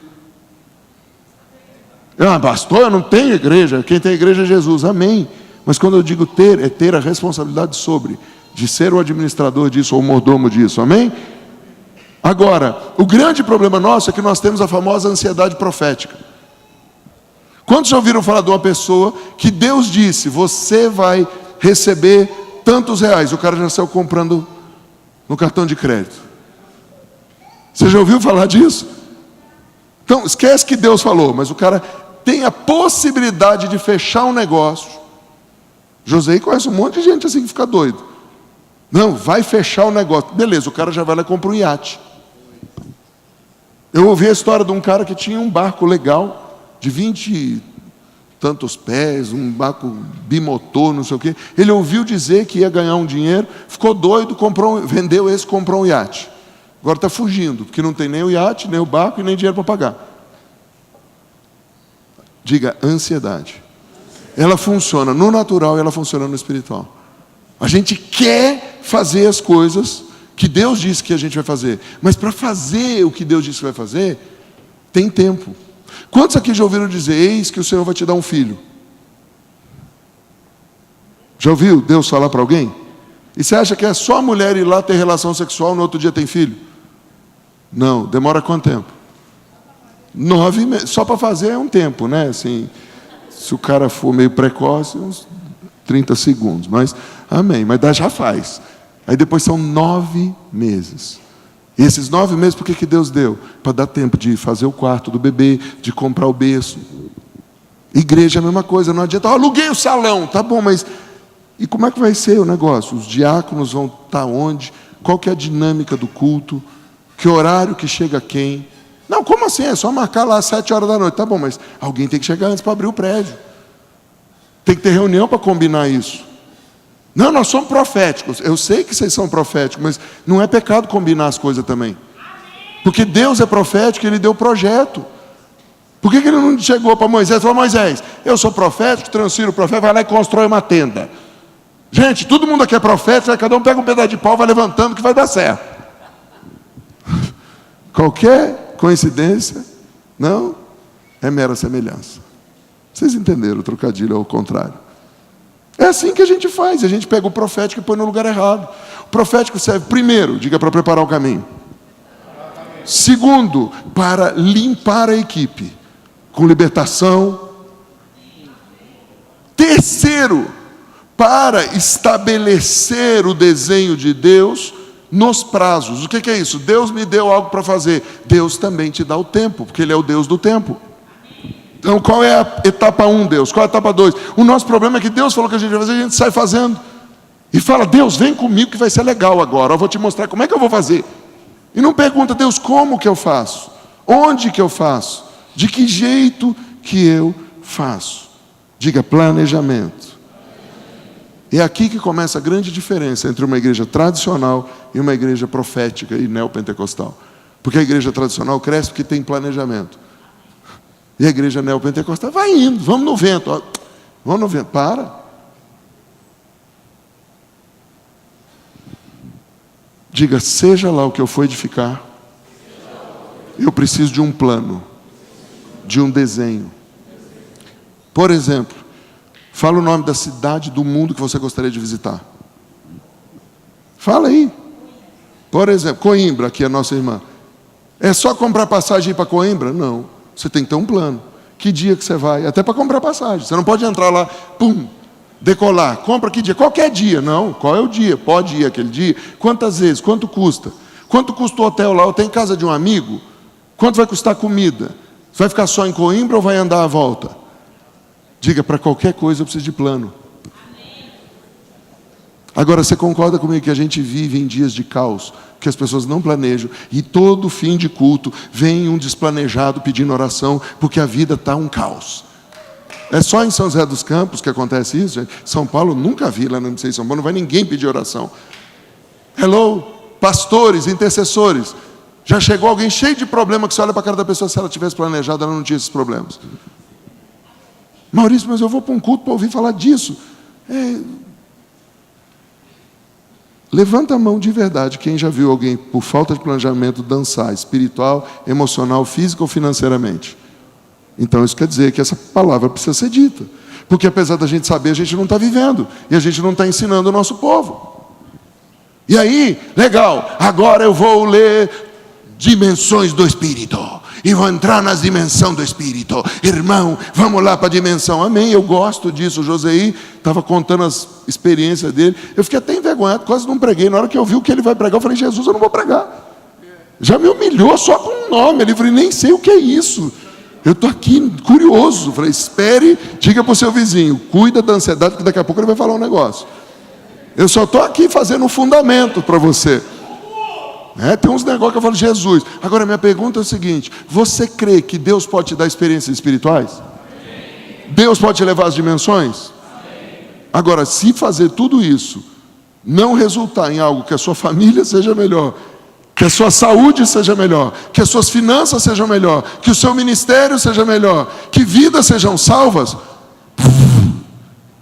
Pastor, eu não tenho igreja. Quem tem igreja é Jesus, amém. Mas quando eu digo ter, é ter a responsabilidade sobre, de ser o administrador disso ou o mordomo disso, amém? Agora, o grande problema nosso é que nós temos a famosa ansiedade profética. Quantos já ouviram falar de uma pessoa que Deus disse, você vai receber tantos reais, o cara já saiu comprando no cartão de crédito? Você já ouviu falar disso? Então, esquece que Deus falou, mas o cara tem a possibilidade de fechar um negócio. José conhece um monte de gente assim que fica doido. Não, vai fechar o negócio. Beleza, o cara já vai lá e compra um iate. Eu ouvi a história de um cara que tinha um barco legal, de 20 e tantos pés, um barco bimotor, não sei o quê. Ele ouviu dizer que ia ganhar um dinheiro, ficou doido, vendeu esse, comprou um iate. Agora está fugindo, porque não tem nem o iate, nem o barco e nem dinheiro para pagar. Diga, ansiedade. Ela funciona no natural e ela funciona no espiritual. A gente quer fazer as coisas que Deus disse que a gente vai fazer. Mas para fazer o que Deus disse que vai fazer, tem tempo. Quantos aqui já ouviram dizer, eis que o Senhor vai te dar um filho? Já ouviu Deus falar para alguém? E você acha que é só a mulher ir lá ter relação sexual, no outro dia tem filho? Não, demora quanto tempo? 9 meses. Só para fazer é um tempo, né? Assim, se o cara for meio precoce, uns 30 segundos. Mas, amém, mas já faz. Aí depois são 9 meses. E esses 9 meses, por que Deus deu? Para dar tempo de fazer o quarto do bebê, de comprar o berço. Igreja é a mesma coisa, não adianta, aluguei o salão, tá bom, mas e como é que vai ser o negócio? Os diáconos vão estar onde? Qual que é a dinâmica do culto? Que horário que chega quem? Não, como assim? É só marcar lá às 7 horas da noite. Tá bom, mas alguém tem que chegar antes para abrir o prédio. Tem que ter reunião para combinar isso. Não, nós somos proféticos. Eu sei que vocês são proféticos, mas não é pecado combinar as coisas também. Porque Deus é profético e Ele deu o projeto. Por que Ele não chegou para Moisés e falou, Moisés, eu sou profético, transfiro o profeta, vai lá e constrói uma tenda. Gente, todo mundo aqui é profeta, cada um pega um pedaço de pau, vai levantando que vai dar certo. Qualquer coincidência, não, é mera semelhança. Vocês entenderam, o trocadilho é o contrário. É assim que a gente faz. A gente pega o profético e põe no lugar errado. O profético serve, primeiro, diga, para preparar o caminho. Segundo, para limpar a equipe, com libertação. Terceiro, para estabelecer o desenho de Deus nos prazos. O que é isso? Deus me deu algo para fazer. Deus também te dá o tempo, porque Ele é o Deus do tempo. Então, qual é a etapa 1, Deus? Qual é a etapa 2? O nosso problema é que Deus falou que a gente vai fazer, a gente sai fazendo. E fala, Deus, vem comigo que vai ser legal agora. Eu vou te mostrar como é que eu vou fazer. E não pergunta, Deus, como que eu faço? Onde que eu faço? De que jeito que eu faço? Diga, planejamento. É aqui que começa a grande diferença entre uma igreja tradicional e uma igreja profética e neopentecostal. Porque a igreja tradicional cresce porque tem planejamento. E a igreja neopentecostal vai indo, vamos no vento. Ó, vamos no vento, para. Diga, seja lá o que eu for edificar, eu preciso de um plano, de um desenho. Por exemplo, fala o nome da cidade do mundo que você gostaria de visitar. Fala aí. Por exemplo, Coimbra, aqui é a nossa irmã. É só comprar passagem e ir para Coimbra? Não. Você tem que ter um plano. Que dia que você vai? Até para comprar passagem. Você não pode entrar lá, pum, decolar. Compra que dia? Qualquer dia. Não. Qual é o dia? Pode ir aquele dia. Quantas vezes? Quanto custa? Quanto custa o hotel lá? Eu tenho casa de um amigo. Quanto vai custar a comida? Você vai ficar só em Coimbra ou vai andar à volta? Diga, para qualquer coisa eu preciso de plano. Agora, você concorda comigo que a gente vive em dias de caos, que as pessoas não planejam, e todo fim de culto vem um desplanejado pedindo oração, porque a vida está um caos. É só em São José dos Campos que acontece isso, gente. São Paulo, nunca vi lá no MCI São Paulo, não vai ninguém pedir oração. Hello, pastores, intercessores. Já chegou alguém cheio de problema que você olha para a cara da pessoa, se ela tivesse planejado, ela não tinha esses problemas. Maurício, mas eu vou para um culto para ouvir falar disso. Levanta a mão de verdade, quem já viu alguém, por falta de planejamento, dançar, espiritual, emocional, físico ou financeiramente. Então isso quer dizer que essa palavra precisa ser dita. Porque apesar da gente saber, a gente não está vivendo. E a gente não está ensinando o nosso povo. E aí, legal, agora eu vou ler Dimensões do Espírito. E vou entrar nas dimensões do Espírito. Irmão, vamos lá para a dimensão. Amém, eu gosto disso. O Joseí estava contando as experiências dele. Eu fiquei até envergonhado, quase não preguei. Na hora que eu vi o que ele vai pregar, eu falei, Jesus, eu não vou pregar. Já me humilhou só com um nome. Ele falou, nem sei o que é isso. Eu estou aqui curioso. Eu falei, espere, diga para o seu vizinho, cuida da ansiedade, que daqui a pouco ele vai falar um negócio. Eu só estou aqui fazendo um fundamento para você. Tem uns negócios que eu falo, Jesus. Agora, minha pergunta é o seguinte: você crê que Deus pode te dar experiências espirituais? Amém. Deus pode te levar às dimensões? Amém. Agora, se fazer tudo isso não resultar em algo que a sua família seja melhor, que a sua saúde seja melhor, que as suas finanças sejam melhor, que o seu ministério seja melhor, que vidas sejam salvas,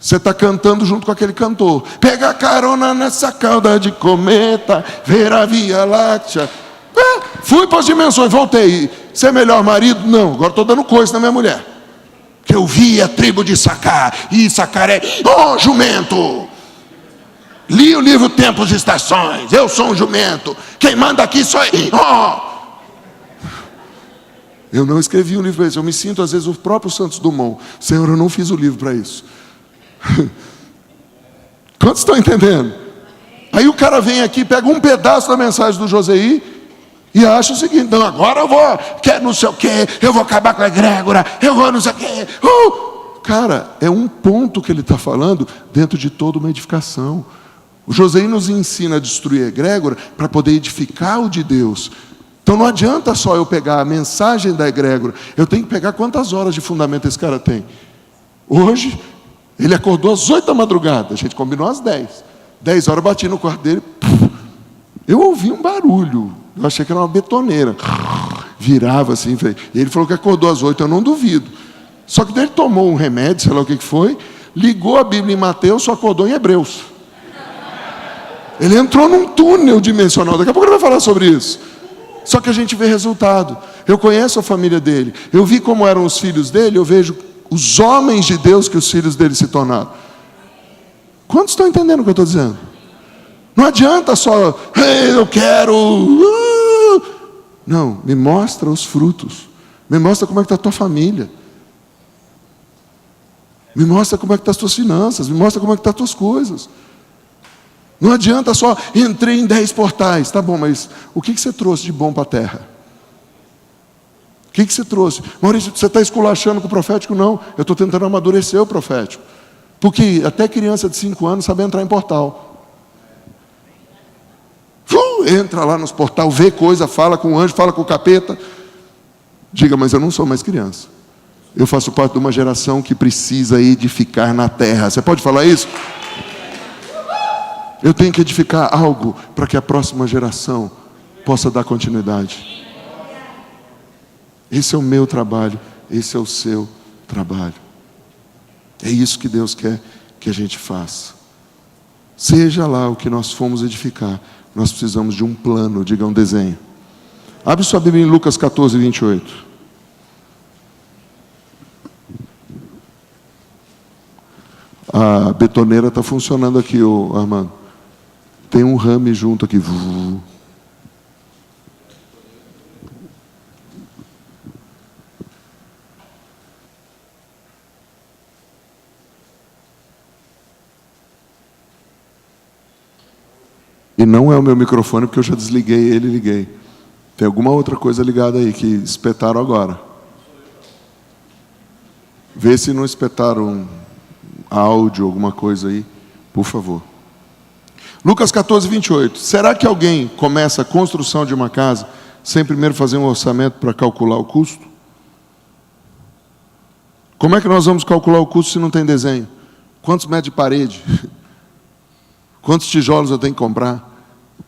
você está cantando junto com aquele cantor. Pega carona nessa cauda de cometa, ver a Via Láctea. Fui para as dimensões, voltei. Você é melhor marido? Não, agora estou dando coisa na minha mulher. Que eu vi a tribo de Issacar, e Issacar é, jumento. Li o livro Tempos e Estações, eu sou um jumento. Quem manda aqui sou eu. Eu não escrevi um livro para isso. Eu me sinto às vezes o próprio Santos Dumont. Senhor, eu não fiz o livro para isso. Quantos estão entendendo? Aí o cara vem aqui, pega um pedaço da mensagem do Joseí e acha o seguinte: não, agora eu vou, quer não sei o que, eu vou acabar com a egrégora, eu vou não sei o que. Cara, é um ponto que ele está falando dentro de toda uma edificação. O Joseí nos ensina a destruir a egrégora para poder edificar o de Deus. Então não adianta só eu pegar a mensagem da egrégora, eu tenho que pegar quantas horas de fundamento esse cara tem. Hoje ele acordou às 8 da madrugada, a gente combinou às 10. 10 horas, bati no quarto dele, eu ouvi um barulho, eu achei que era uma betoneira, virava assim, e ele falou que acordou às 8, eu não duvido. Só que daí ele tomou um remédio, sei lá o que foi, ligou a Bíblia em Mateus, só acordou em Hebreus. Ele entrou num túnel dimensional, daqui a pouco ele vai falar sobre isso. Só que a gente vê resultado. Eu conheço a família dele, eu vi como eram os filhos dele, eu vejo os homens de Deus que os filhos dele se tornaram. Quantos estão entendendo o que eu estou dizendo? Não adianta só, eu quero. Não, me mostra os frutos. Me mostra como é que está a tua família. Me mostra como é que estão as tuas finanças. Me mostra como é que estão as tuas coisas. Não adianta só, entrei em 10 portais. Tá bom, mas o que você trouxe de bom para a terra? O que você trouxe? Maurício, você está esculachando com o profético? Não, eu estou tentando amadurecer o profético. Porque até criança de 5 anos sabe entrar em portal. Entra lá nos portais, vê coisa, fala com o anjo, fala com o capeta. Diga, mas eu não sou mais criança. Eu faço parte de uma geração que precisa edificar na terra. Você pode falar isso? Eu tenho que edificar algo para que a próxima geração possa dar continuidade. Esse é o meu trabalho, esse é o seu trabalho. É isso que Deus quer que a gente faça. Seja lá o que nós fomos edificar, nós precisamos de um plano, diga um desenho. Abre sua Bíblia em Lucas 14, 28. A betoneira está funcionando aqui, Armando. Tem um rame junto aqui. E não é o meu microfone, porque eu já desliguei ele e liguei. Tem alguma outra coisa ligada aí, que espetaram agora. Vê se não espetaram áudio, alguma coisa aí, por favor. Lucas 14, 28. Será que alguém começa a construção de uma casa sem primeiro fazer um orçamento para calcular o custo? Como é que nós vamos calcular o custo se não tem desenho? Quantos metros de parede? Quantos tijolos eu tenho que comprar?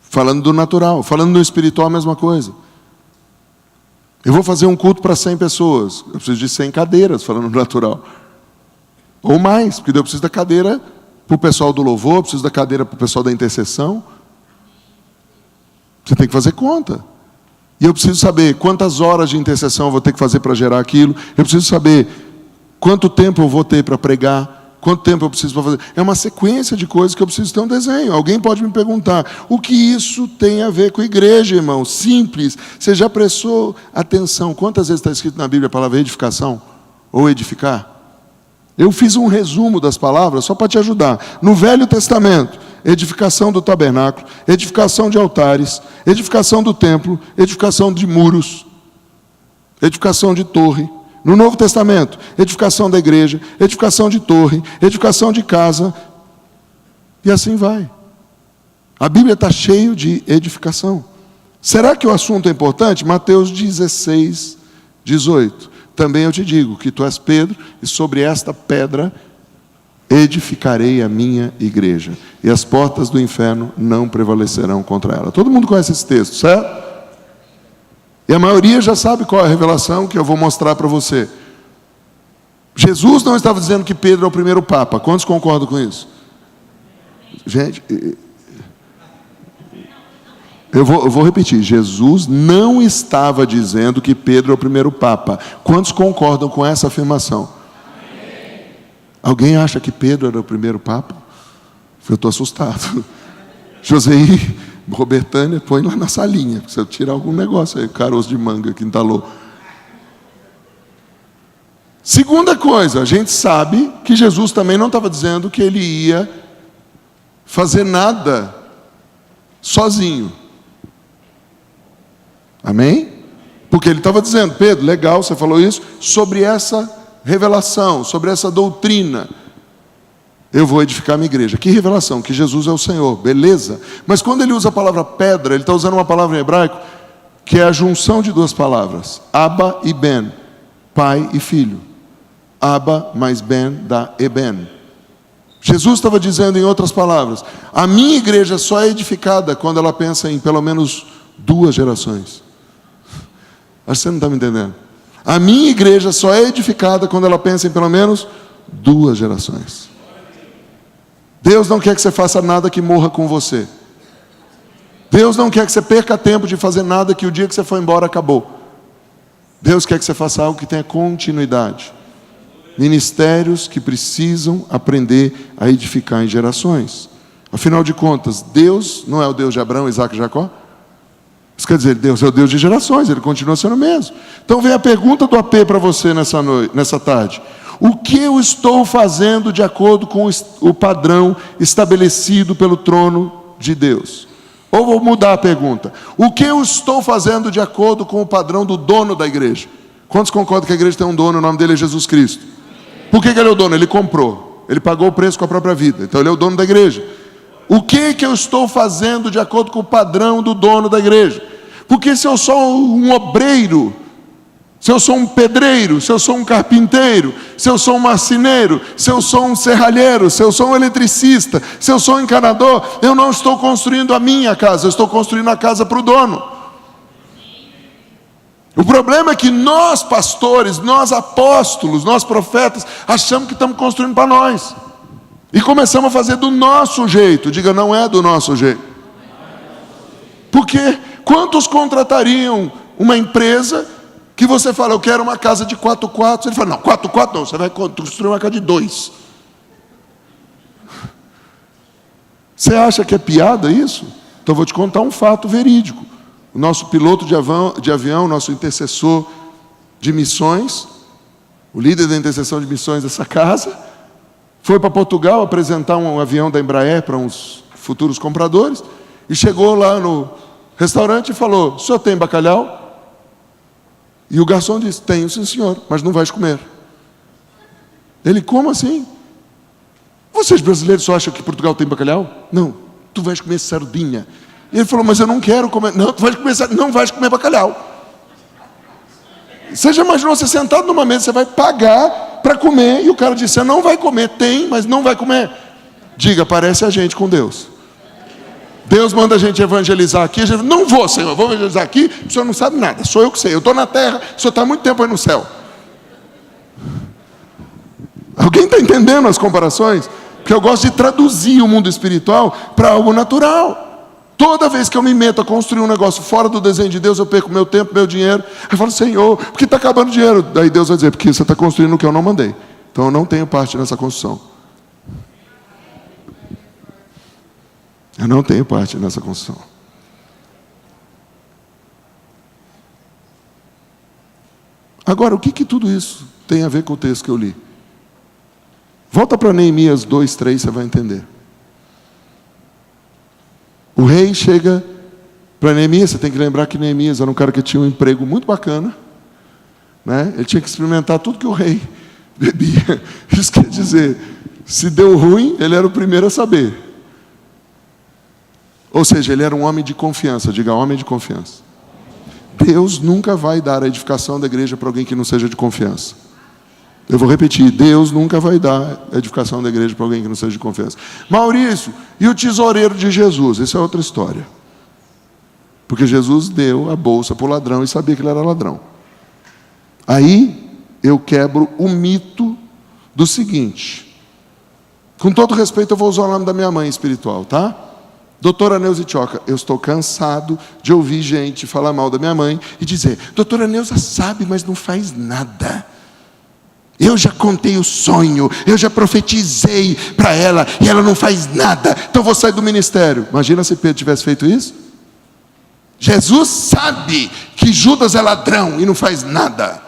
Falando do natural, falando do espiritual, a mesma coisa. Eu vou fazer um culto para 100 pessoas. Eu preciso de 100 cadeiras, falando do natural. Ou mais, porque eu preciso da cadeira para o pessoal do louvor, eu preciso da cadeira para o pessoal da intercessão. Você tem que fazer conta. E eu preciso saber quantas horas de intercessão eu vou ter que fazer para gerar aquilo. Eu preciso saber quanto tempo eu vou ter para pregar. Quanto tempo eu preciso para fazer? É uma sequência de coisas que eu preciso ter um desenho. Alguém pode me perguntar, o que isso tem a ver com a igreja, irmão? Simples. Você já prestou atenção? Quantas vezes está escrito na Bíblia a palavra edificação? Ou edificar? Eu fiz um resumo das palavras só para te ajudar. No Velho Testamento, edificação do tabernáculo, edificação de altares, edificação do templo, edificação de muros, edificação de torre. No Novo Testamento, edificação da igreja, edificação de torre, edificação de casa, e assim vai. A Bíblia está cheia de edificação. Será que o assunto é importante? Mateus 16, 18. Também eu te digo que tu és Pedro, e sobre esta pedra edificarei a minha igreja, e as portas do inferno não prevalecerão contra ela. Todo mundo conhece esse texto, certo? E a maioria já sabe qual é a revelação que eu vou mostrar para você. Jesus não estava dizendo que Pedro é o primeiro Papa. Quantos concordam com isso? Gente, eu vou repetir. Jesus não estava dizendo que Pedro é o primeiro Papa. Quantos concordam com essa afirmação? Alguém acha que Pedro era o primeiro Papa? Eu estou assustado. Joseí, Robertânia, põe lá na salinha, se eu tirar algum negócio aí, caroço de manga que entalou. Segunda coisa, a gente sabe que Jesus também não estava dizendo que ele ia fazer nada sozinho. Amém? Porque ele estava dizendo, Pedro, legal, você falou isso, sobre essa revelação, sobre essa doutrina. Eu vou edificar minha igreja. Que revelação? Que Jesus é o Senhor, beleza? Mas quando ele usa a palavra pedra, ele está usando uma palavra em hebraico que é a junção de duas palavras, Abba e Ben, pai e filho. Abba mais Ben dá Eben. Jesus estava dizendo em outras palavras, a minha igreja só é edificada quando ela pensa em pelo menos 2 gerações. Acho que você não está me entendendo. A minha igreja só é edificada quando ela pensa em pelo menos 2 gerações. Deus não quer que você faça nada que morra com você. Deus não quer que você perca tempo de fazer nada que o dia que você for embora acabou. Deus quer que você faça algo que tenha continuidade. Ministérios que precisam aprender a edificar em gerações. Afinal de contas, Deus não é o Deus de Abraão, Isaac e Jacó? Isso quer dizer, Deus é o Deus de gerações, Ele continua sendo o mesmo. Então vem a pergunta do AP para você nessa tarde. O que eu estou fazendo de acordo com o padrão estabelecido pelo trono de Deus? Ou vou mudar a pergunta. O que eu estou fazendo de acordo com o padrão do dono da igreja? Quantos concordam que a igreja tem um dono, o nome dele é Jesus Cristo? Por que ele é o dono? Ele comprou. Ele pagou o preço com a própria vida. Então ele é o dono da igreja. O que eu estou fazendo de acordo com o padrão do dono da igreja? Porque se eu sou um obreiro, se eu sou um pedreiro, se eu sou um carpinteiro, se eu sou um marceneiro, se eu sou um serralheiro, se eu sou um eletricista, se eu sou um encanador, eu não estou construindo a minha casa, eu estou construindo a casa para o dono. O problema é que nós pastores, nós apóstolos, nós profetas, achamos que estamos construindo para nós. E começamos a fazer do nosso jeito. Diga, não é do nosso jeito. Porque quantos contratariam uma empresa que você fala, eu quero uma casa de 4 quartos. Ele fala, não, 4 quartos não, você vai construir uma casa de 2. Você acha que é piada isso? Então eu vou te contar um fato verídico. O nosso piloto de avião, nosso intercessor de missões, o líder da intercessão de missões dessa casa, foi para Portugal apresentar um avião da Embraer para uns futuros compradores, e chegou lá no restaurante e falou, o senhor tem bacalhau? E o garçom disse, tenho sim senhor, mas não vais comer. Ele, como assim? Vocês brasileiros só acham que Portugal tem bacalhau? Não, tu vais comer sardinha. E ele falou, mas eu não quero comer. Não, tu vais comer sardinha, não vais comer bacalhau. Você já imaginou você sentado numa mesa, você vai pagar para comer, e o cara disse, você não vai comer, tem, mas não vai comer. Diga, parece a gente com Deus. Deus manda a gente evangelizar aqui, a gente, não vou, Senhor, eu vou evangelizar aqui, o Senhor não sabe nada, sou eu que sei, eu estou na terra, o Senhor está há muito tempo aí no céu. Alguém está entendendo as comparações? Porque eu gosto de traduzir o mundo espiritual para algo natural. Toda vez que eu me meto a construir um negócio fora do desenho de Deus, eu perco meu tempo, meu dinheiro. Eu falo, Senhor, por que está acabando o dinheiro? Daí Deus vai dizer, porque você está construindo o que eu não mandei. Então eu não tenho parte nessa construção. Eu não tenho parte nessa construção. Agora, o que tudo isso tem a ver com o texto que eu li? Volta para Neemias 2:3, você vai entender. O rei chega para Neemias, você tem que lembrar que Neemias era um cara que tinha um emprego muito bacana, né? Ele tinha que experimentar tudo que o rei bebia. Isso quer dizer, se deu ruim, ele era o primeiro a saber. Ou seja, ele era um homem de confiança, diga homem de confiança. Deus nunca vai dar a edificação da igreja para alguém que não seja de confiança. Eu vou repetir, Deus nunca vai dar a edificação da igreja para alguém que não seja de confiança. Maurício, e o tesoureiro de Jesus? Isso é outra história. Porque Jesus deu a bolsa para o ladrão e sabia que ele era ladrão. Aí eu quebro o mito do seguinte. Com todo respeito, eu vou usar o nome da minha mãe espiritual, tá? Doutora Neuza Tioca, eu estou cansado de ouvir gente falar mal da minha mãe e dizer, doutora Neuza sabe, mas não faz nada. Eu já contei o sonho, eu já profetizei para ela e ela não faz nada, então vou sair do ministério. Imagina se Pedro tivesse feito isso. Jesus sabe que Judas é ladrão e não faz nada.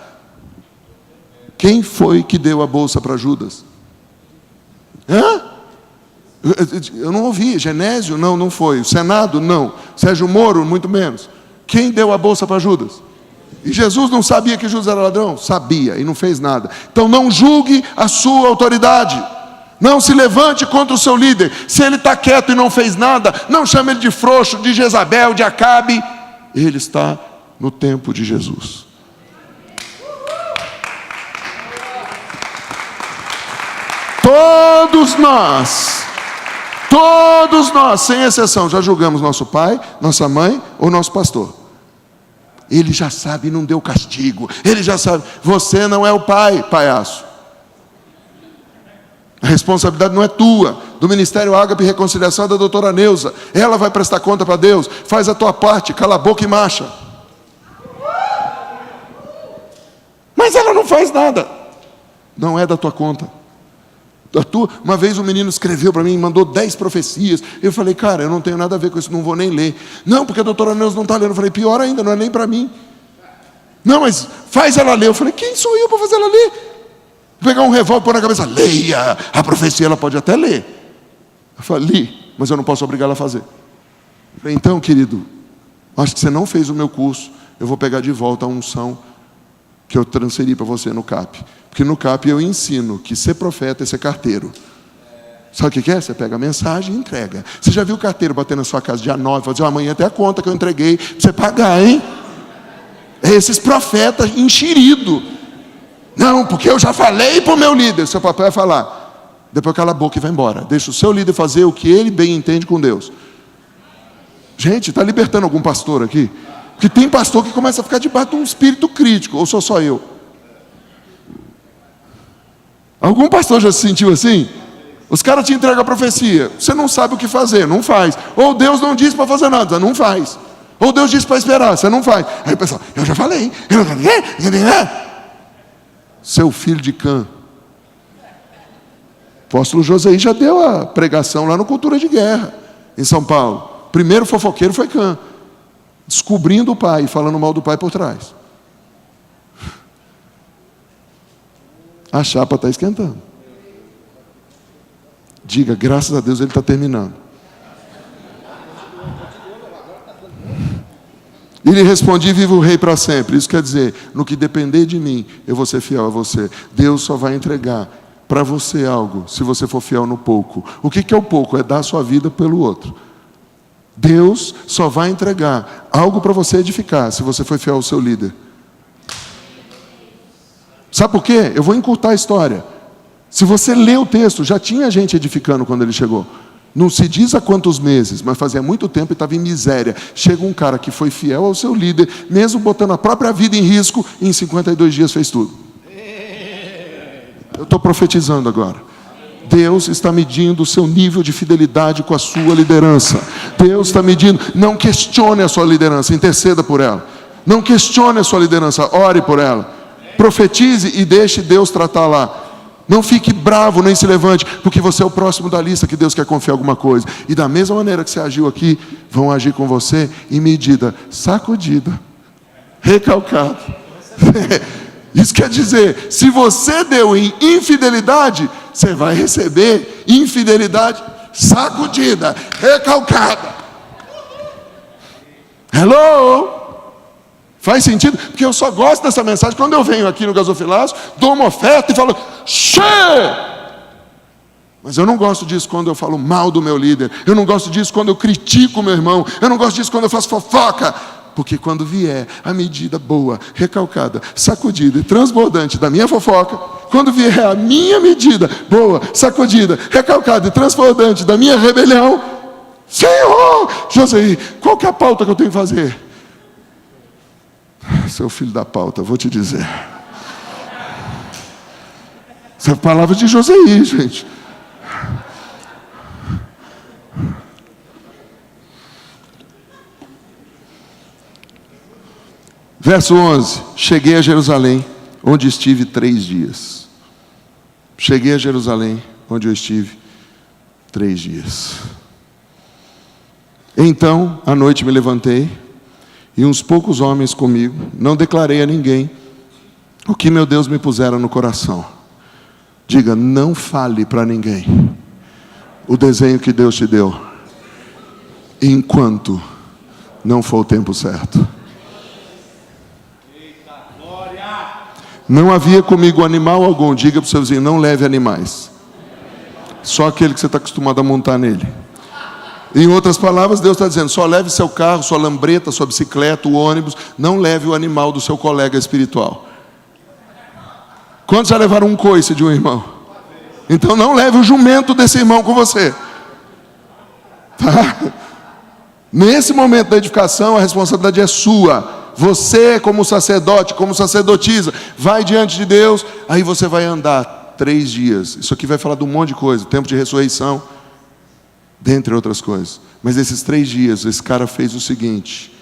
Quem foi que deu a bolsa para Judas? Eu não ouvi. Genésio? Não, não foi. O Senado? Não. Sérgio Moro? Muito menos. Quem deu a bolsa para Judas? E Jesus não sabia que Judas era ladrão? Sabia e não fez nada. Então não julgue a sua autoridade. Não se levante contra o seu líder. Se ele está quieto e não fez nada, não chame ele de frouxo, de Jezabel, de Acabe. Ele está no tempo de Jesus. Todos nós, sem exceção, já julgamos nosso pai, nossa mãe ou nosso pastor. Ele já sabe, não deu castigo. Ele já sabe, você não é o pai, palhaço. A responsabilidade não é tua. Do Ministério Ágape e Reconciliação é da doutora Neuza. Ela vai prestar conta para Deus. Faz a tua parte, cala a boca e marcha. Mas ela não faz nada. Não é da tua conta. Uma vez um menino escreveu para mim, mandou 10 profecias. Eu falei, cara, eu não tenho nada a ver com isso, não vou nem ler. Não, porque a doutora Neuza não está lendo. Eu falei, pior ainda, não é nem para mim. Não, mas faz ela ler. Eu falei, quem sou eu para fazer ela ler? Vou pegar um revólver e pôr na cabeça, leia. A profecia ela pode até ler. Eu falei, li, mas eu não posso obrigar ela a fazer. Eu falei, então, querido, acho que você não fez o meu curso. Eu vou pegar de volta a unção que eu transferi para você no CAP. Porque no CAP eu ensino que ser profeta é ser carteiro. Sabe o que é? Você pega a mensagem e entrega. Você já viu o carteiro bater na sua casa dia 9 e falar assim, amanhã tem a conta que eu entreguei para você pagar, hein? É esses profetas enxeridos. Não, porque eu já falei para o meu líder. Seu papel é falar. Depois cala a boca e vai embora. Deixa o seu líder fazer o que ele bem entende com Deus. Gente, está libertando algum pastor aqui? Porque tem pastor que começa a ficar debaixo de um espírito crítico. Ou sou só eu? Algum pastor já se sentiu assim? Os caras te entregam a profecia. Você não sabe o que fazer, não faz. Ou Deus não disse para fazer nada, não faz. Ou Deus disse para esperar, você não faz. Aí o pessoal, eu já falei. Seu filho de Cã. O apóstolo José já deu a pregação lá no Cultura de Guerra, em São Paulo. O primeiro fofoqueiro foi Cã. Descobrindo o pai, falando mal do pai por trás. A chapa está esquentando. Diga, graças a Deus ele está terminando. E lhe respondi, viva o rei para sempre. Isso quer dizer, no que depender de mim, eu vou ser fiel a você. Deus só vai entregar para você algo, se você for fiel no pouco. O que é o pouco? É dar a sua vida pelo outro. Deus só vai entregar algo para você edificar, se você for fiel ao seu líder. Sabe por quê? Eu vou encurtar a história. Se você lê o texto, já tinha gente edificando quando ele chegou. Não se diz há quantos meses, mas fazia muito tempo e estava em miséria. Chega um cara que foi fiel ao seu líder, mesmo botando a própria vida em risco, e em 52 dias fez tudo. Eu estou profetizando agora. Deus está medindo o seu nível de fidelidade com a sua liderança. Deus está medindo. Não questione a sua liderança, interceda por ela. Não questione a sua liderança, ore por ela. Profetize e deixe Deus tratar lá. Não fique bravo, nem se levante, porque você é o próximo da lista que Deus quer confiar alguma coisa. E da mesma maneira que você agiu aqui, vão agir com você em medida sacudida, recalcada. Isso quer dizer, se você deu em infidelidade, você vai receber infidelidade sacudida, recalcada. Hello? Faz sentido? Porque eu só gosto dessa mensagem quando eu venho aqui no Gasofilaço, dou uma oferta e falo, che! Mas eu não gosto disso quando eu falo mal do meu líder. Eu não gosto disso quando eu critico o meu irmão. Eu não gosto disso quando eu faço fofoca. Porque quando vier a medida boa, recalcada, sacudida e transbordante da minha fofoca, quando vier a minha medida boa, sacudida, recalcada e transbordante da minha rebelião, Senhor, José, qual que é a pauta que eu tenho que fazer? Seu filho da pauta, vou te dizer. Essa é a palavra de Joseí, gente. Verso 11. Cheguei a Jerusalém, onde estive 3 dias. Cheguei a Jerusalém, onde eu estive 3 dias. Então, à noite me levantei, e uns poucos homens comigo, não declarei a ninguém o que meu Deus me pusera no coração. Diga, não fale para ninguém o desenho que Deus te deu, enquanto não for o tempo certo. Não havia comigo animal algum. Diga para o seu vizinho, não leve animais. Só aquele que você está acostumado a montar nele. Em outras palavras, Deus está dizendo, só leve seu carro, sua lambreta, sua bicicleta, o ônibus, não leve o animal do seu colega espiritual. Quantos já levaram um coice de um irmão? Então não leve o jumento desse irmão com você. Tá? Nesse momento da edificação, a responsabilidade é sua. Você, como sacerdote, como sacerdotisa, vai diante de Deus, aí você vai andar 3 dias. Isso aqui vai falar de um monte de coisa, tempo de ressurreição, dentre outras coisas. Mas esses 3 dias, esse cara fez o seguinte: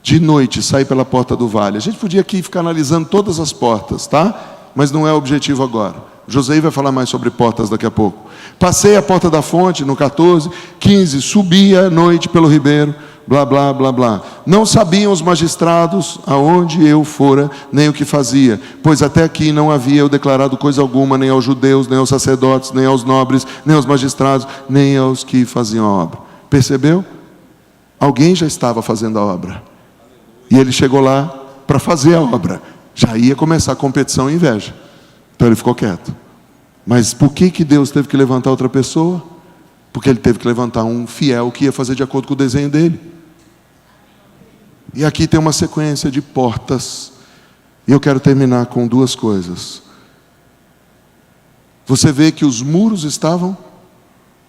de noite, sai pela porta do vale. A gente podia aqui ficar analisando todas as portas, tá? mas não é o objetivo agora. José vai falar mais sobre portas daqui a pouco. Passei a porta da fonte, no 14, 15, subi à noite pelo ribeiro, blá, blá, blá, blá. Não sabiam os magistrados aonde eu fora, nem o que fazia, pois até aqui não havia eu declarado coisa alguma, nem aos judeus, nem aos sacerdotes, nem aos nobres, nem aos magistrados, nem aos que faziam a obra. Percebeu? Alguém já estava fazendo a obra. E ele chegou lá para fazer a obra. Já ia começar a competição e inveja. Então ele ficou quieto. Mas por que Deus teve que levantar outra pessoa? Porque ele teve que levantar um fiel que ia fazer de acordo com o desenho dele. E aqui tem uma sequência de portas. E eu quero terminar com duas coisas. Você vê que os muros estavam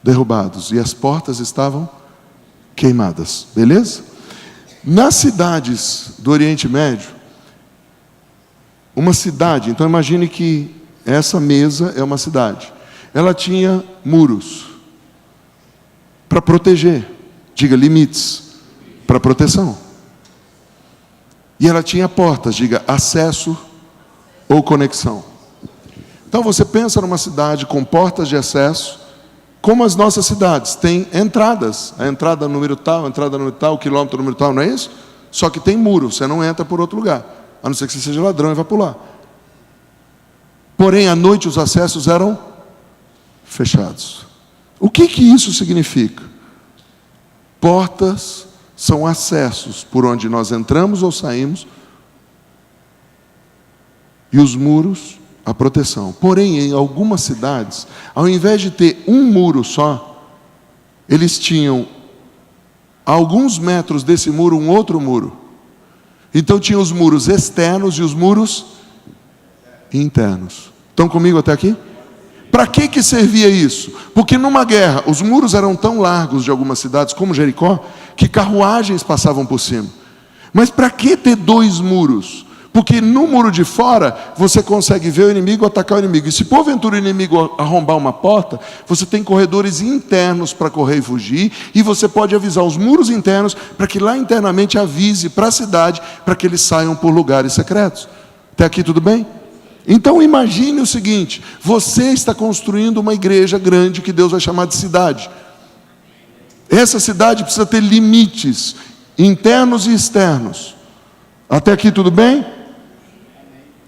derrubados e as portas estavam queimadas. Beleza? Nas cidades do Oriente Médio, uma cidade, então imagine que essa mesa é uma cidade. Ela tinha muros para proteger, diga limites, para proteção. E ela tinha portas, diga acesso ou conexão. Então você pensa numa cidade com portas de acesso, como as nossas cidades, tem entradas. A entrada número tal, a entrada número tal, o quilômetro número tal, não é isso? Só que tem muro, você não entra por outro lugar, a não ser que você seja ladrão e vá pular. Porém, à noite os acessos eram fechados. O que isso significa? Portas são acessos por onde nós entramos ou saímos, e os muros, a proteção. Porém, em algumas cidades, ao invés de ter um muro só, eles tinham a alguns metros desse muro um outro muro. Então tinha os muros externos e os muros internos. Estão comigo até aqui? Para que servia isso? Porque numa guerra, os muros eram tão largos de algumas cidades, como Jericó, que carruagens passavam por cima. Mas para que ter dois muros? Porque no muro de fora, você consegue ver o inimigo, atacar o inimigo. E se porventura o inimigo arrombar uma porta, você tem corredores internos para correr e fugir, e você pode avisar os muros internos, para que lá internamente avise para a cidade, para que eles saiam por lugares secretos. Até aqui tudo bem? Então imagine o seguinte: você está construindo uma igreja grande que Deus vai chamar de cidade. Essa cidade precisa ter limites internos e externos. Até aqui tudo bem?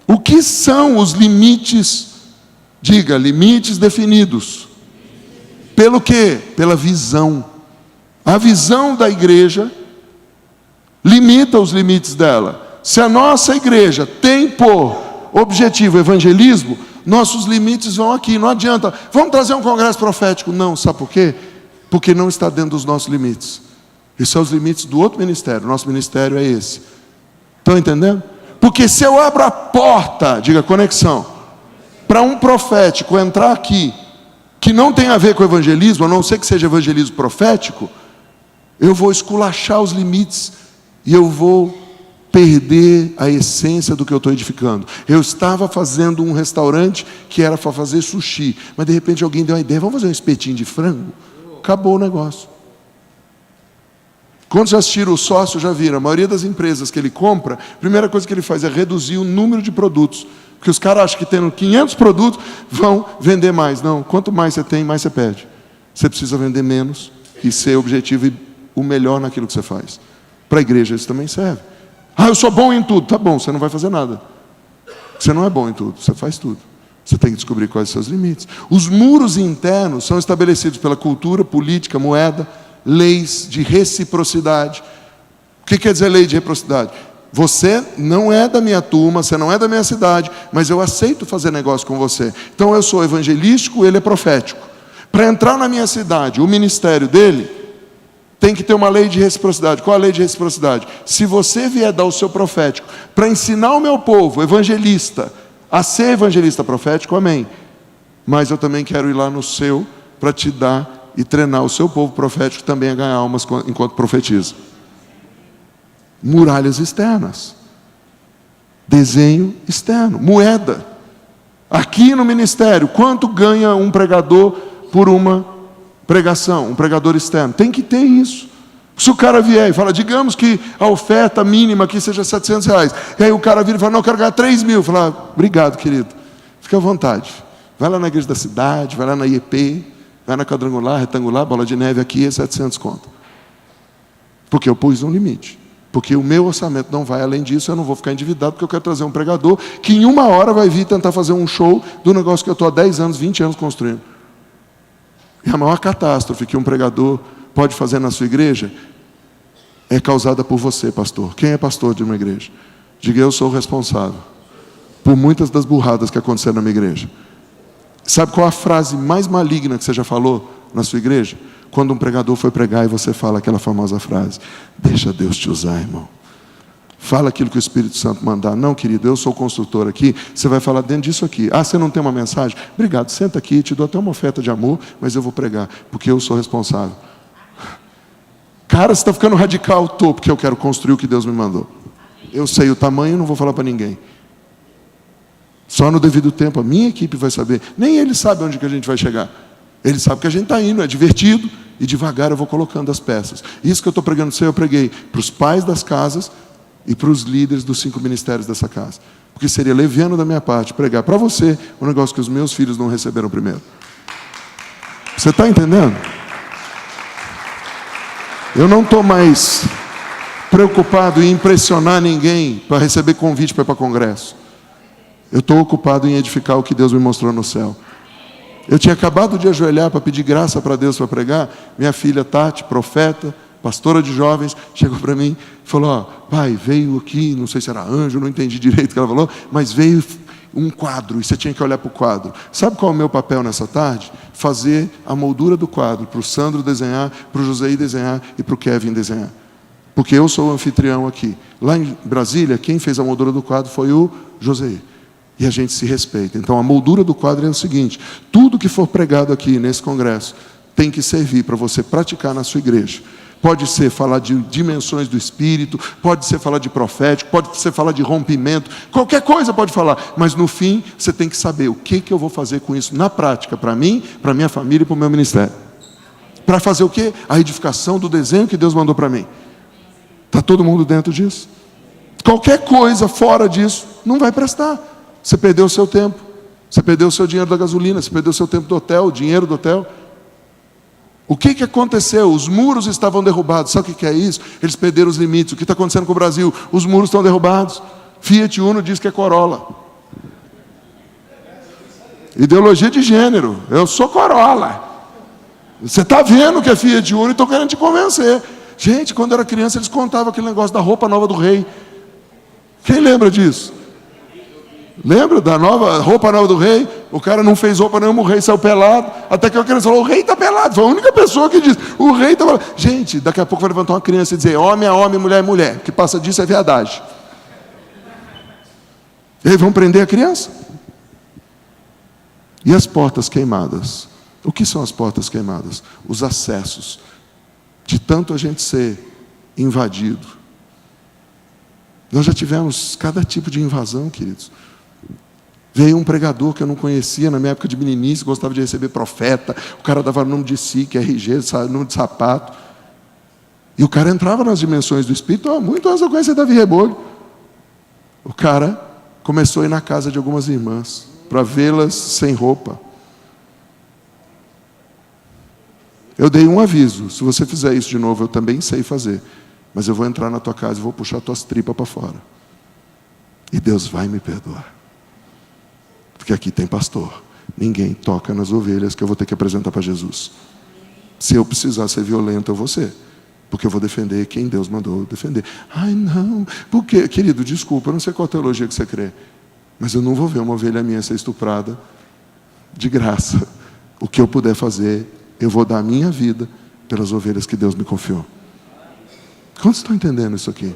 O que são os limites? Diga, limites definidos. Pelo quê? Pela visão. A visão da igreja limita os limites dela. Se a nossa igreja tem por objetivo evangelismo, nossos limites vão aqui. Não adianta, vamos trazer um congresso profético. Não, sabe por quê? Porque não está dentro dos nossos limites. Esses são os limites do outro ministério. Nosso ministério é esse. Estão entendendo? Porque se eu abro a porta, diga conexão, para um profético entrar aqui, que não tem a ver com evangelismo, a não ser que seja evangelismo profético, eu vou esculachar os limites e eu vou perder a essência do que eu estou edificando. Eu estava fazendo um restaurante que era para fazer sushi, mas de repente alguém deu uma ideia: vamos fazer um espetinho de frango? Acabou o negócio. Quando já assistiram o sócio, já viram, a maioria das empresas que ele compra, a primeira coisa que ele faz é reduzir o número de produtos, porque os caras acham que tendo 500 produtos, vão vender mais. Não, quanto mais você tem, mais você perde. Você precisa vender menos e ser objetivo e o melhor naquilo que você faz. Para a igreja isso também serve. Ah, eu sou bom em tudo. Tá bom, você não vai fazer nada. Você não é bom em tudo, você faz tudo. Você tem que descobrir quais são os seus limites. Os muros internos são estabelecidos pela cultura, política, moeda, leis de reciprocidade. O que quer dizer lei de reciprocidade? Você não é da minha turma, você não é da minha cidade, mas eu aceito fazer negócio com você. Então eu sou evangelístico, ele é profético. Para entrar na minha cidade, o ministério dele tem que ter uma lei de reciprocidade. Qual a lei de reciprocidade? Se você vier dar o seu profético para ensinar o meu povo, evangelista, a ser evangelista profético, amém. Mas eu também quero ir lá no seu para te dar e treinar o seu povo profético também a ganhar almas enquanto profetiza. Muralhas externas. Desenho externo. Moeda. Aqui no ministério, quanto ganha um pregador por uma pregação? Um pregador externo. Tem que ter isso. Se o cara vier e fala, digamos que a oferta mínima aqui seja R$700. E aí o cara vira e fala, não, eu quero ganhar 3 mil. Fala, obrigado, querido. Fica à vontade. Vai lá na igreja da cidade, vai lá na IEP, vai na quadrangular, retangular, bola de neve aqui, é 700 conto. Porque eu pus um limite. Porque o meu orçamento não vai além disso, eu não vou ficar endividado, porque eu quero trazer um pregador que em uma hora vai vir tentar fazer um show do negócio que eu estou há 10 anos, 20 anos construindo. E a maior catástrofe que um pregador pode fazer na sua igreja é causada por você, pastor. Quem é pastor de uma igreja? Diga, eu sou o responsável por muitas das burradas que aconteceram na minha igreja. Sabe qual a frase mais maligna que você já falou na sua igreja? Quando um pregador foi pregar e você fala aquela famosa frase: deixa Deus te usar, irmão. Fala aquilo que o Espírito Santo mandar. Não, querido, eu sou o construtor aqui. Você vai falar dentro disso aqui. Ah, você não tem uma mensagem? Obrigado, senta aqui, te dou até uma oferta de amor, mas eu vou pregar, porque eu sou responsável. Cara, você está ficando radical, porque eu quero construir o que Deus me mandou. Eu sei o tamanho e não vou falar para ninguém. Só no devido tempo, a minha equipe vai saber. Nem ele sabe onde que a gente vai chegar. Ele sabe que a gente está indo, é divertido. E devagar eu vou colocando as peças. Isso que eu estou pregando, eu preguei para os pais das casas e para os líderes dos 5 ministérios dessa casa. Porque seria leviano da minha parte pregar para você um negócio que os meus filhos não receberam primeiro. Você está entendendo? Eu não estou mais preocupado em impressionar ninguém para receber convite para ir para congresso. Eu estou ocupado em edificar o que Deus me mostrou no céu. Eu tinha acabado de ajoelhar para pedir graça para Deus para pregar. Minha filha Tati, profeta, pastora de jovens, chegou para mim e falou: ó, pai, veio aqui, não sei se era anjo, não entendi direito o que ela falou, mas veio um quadro, e você tinha que olhar para o quadro. Sabe qual é o meu papel nessa tarde? Fazer a moldura do quadro, para o Sandro desenhar, para o José desenhar e para o Kevin desenhar. Porque eu sou o anfitrião aqui. Lá em Brasília, quem fez a moldura do quadro foi o José. E a gente se respeita. Então a moldura do quadro é o seguinte: tudo que for pregado aqui nesse congresso tem que servir para você praticar na sua igreja. Pode ser falar de dimensões do Espírito, pode ser falar de profético, pode ser falar de rompimento, qualquer coisa pode falar, mas no fim você tem que saber o que eu vou fazer com isso na prática, para mim, para minha família e para o meu ministério. Para fazer o quê? A edificação do desenho que Deus mandou para mim. Está todo mundo dentro disso? Qualquer coisa fora disso não vai prestar. Você perdeu o seu tempo, você perdeu o seu dinheiro da gasolina, você perdeu o seu tempo do hotel, o dinheiro do hotel. O que aconteceu? Os muros estavam derrubados. Sabe o que é isso? Eles perderam os limites. O que está acontecendo com o Brasil? Os muros estão derrubados. Fiat Uno diz que é Corolla. Ideologia de gênero. Eu sou Corolla. Você está vendo que é Fiat Uno e estão querendo te convencer. Gente, quando eu era criança, eles contavam aquele negócio da roupa nova do rei. Quem lembra disso? Lembra da roupa nova do rei? O cara não fez roupa nenhuma, o rei saiu pelado. Até que a criança falou: o rei está pelado. Foi a única pessoa que disse: o rei está pelado. Gente, daqui a pouco vai levantar uma criança e dizer: homem é homem, mulher é mulher. O que passa disso é viadagem. E aí vão prender a criança. E as portas queimadas? O que são as portas queimadas? Os acessos. De tanto a gente ser invadido. Nós já tivemos cada tipo de invasão, queridos. Veio um pregador que eu não conhecia na minha época de meninice, gostava de receber profeta. O cara dava nome de SIC, RG, nome de sapato. E o cara entrava nas dimensões do Espírito, muito antes eu conhecer Davi Rebolho. O cara começou a ir na casa de algumas irmãs, para vê-las sem roupa. Eu dei um aviso: se você fizer isso de novo, eu também sei fazer. Mas eu vou entrar na tua casa e vou puxar tuas tripas para fora. E Deus vai me perdoar. Porque aqui tem pastor. Ninguém toca nas ovelhas que eu vou ter que apresentar para Jesus. Se eu precisar ser violento, eu vou ser. Porque eu vou defender quem Deus mandou defender. Ai, não. Porque, querido, desculpa, eu não sei qual teologia que você crê. Mas eu não vou ver uma ovelha minha ser estuprada de graça. O que eu puder fazer, eu vou dar a minha vida pelas ovelhas que Deus me confiou. Quantos estão entendendo isso aqui?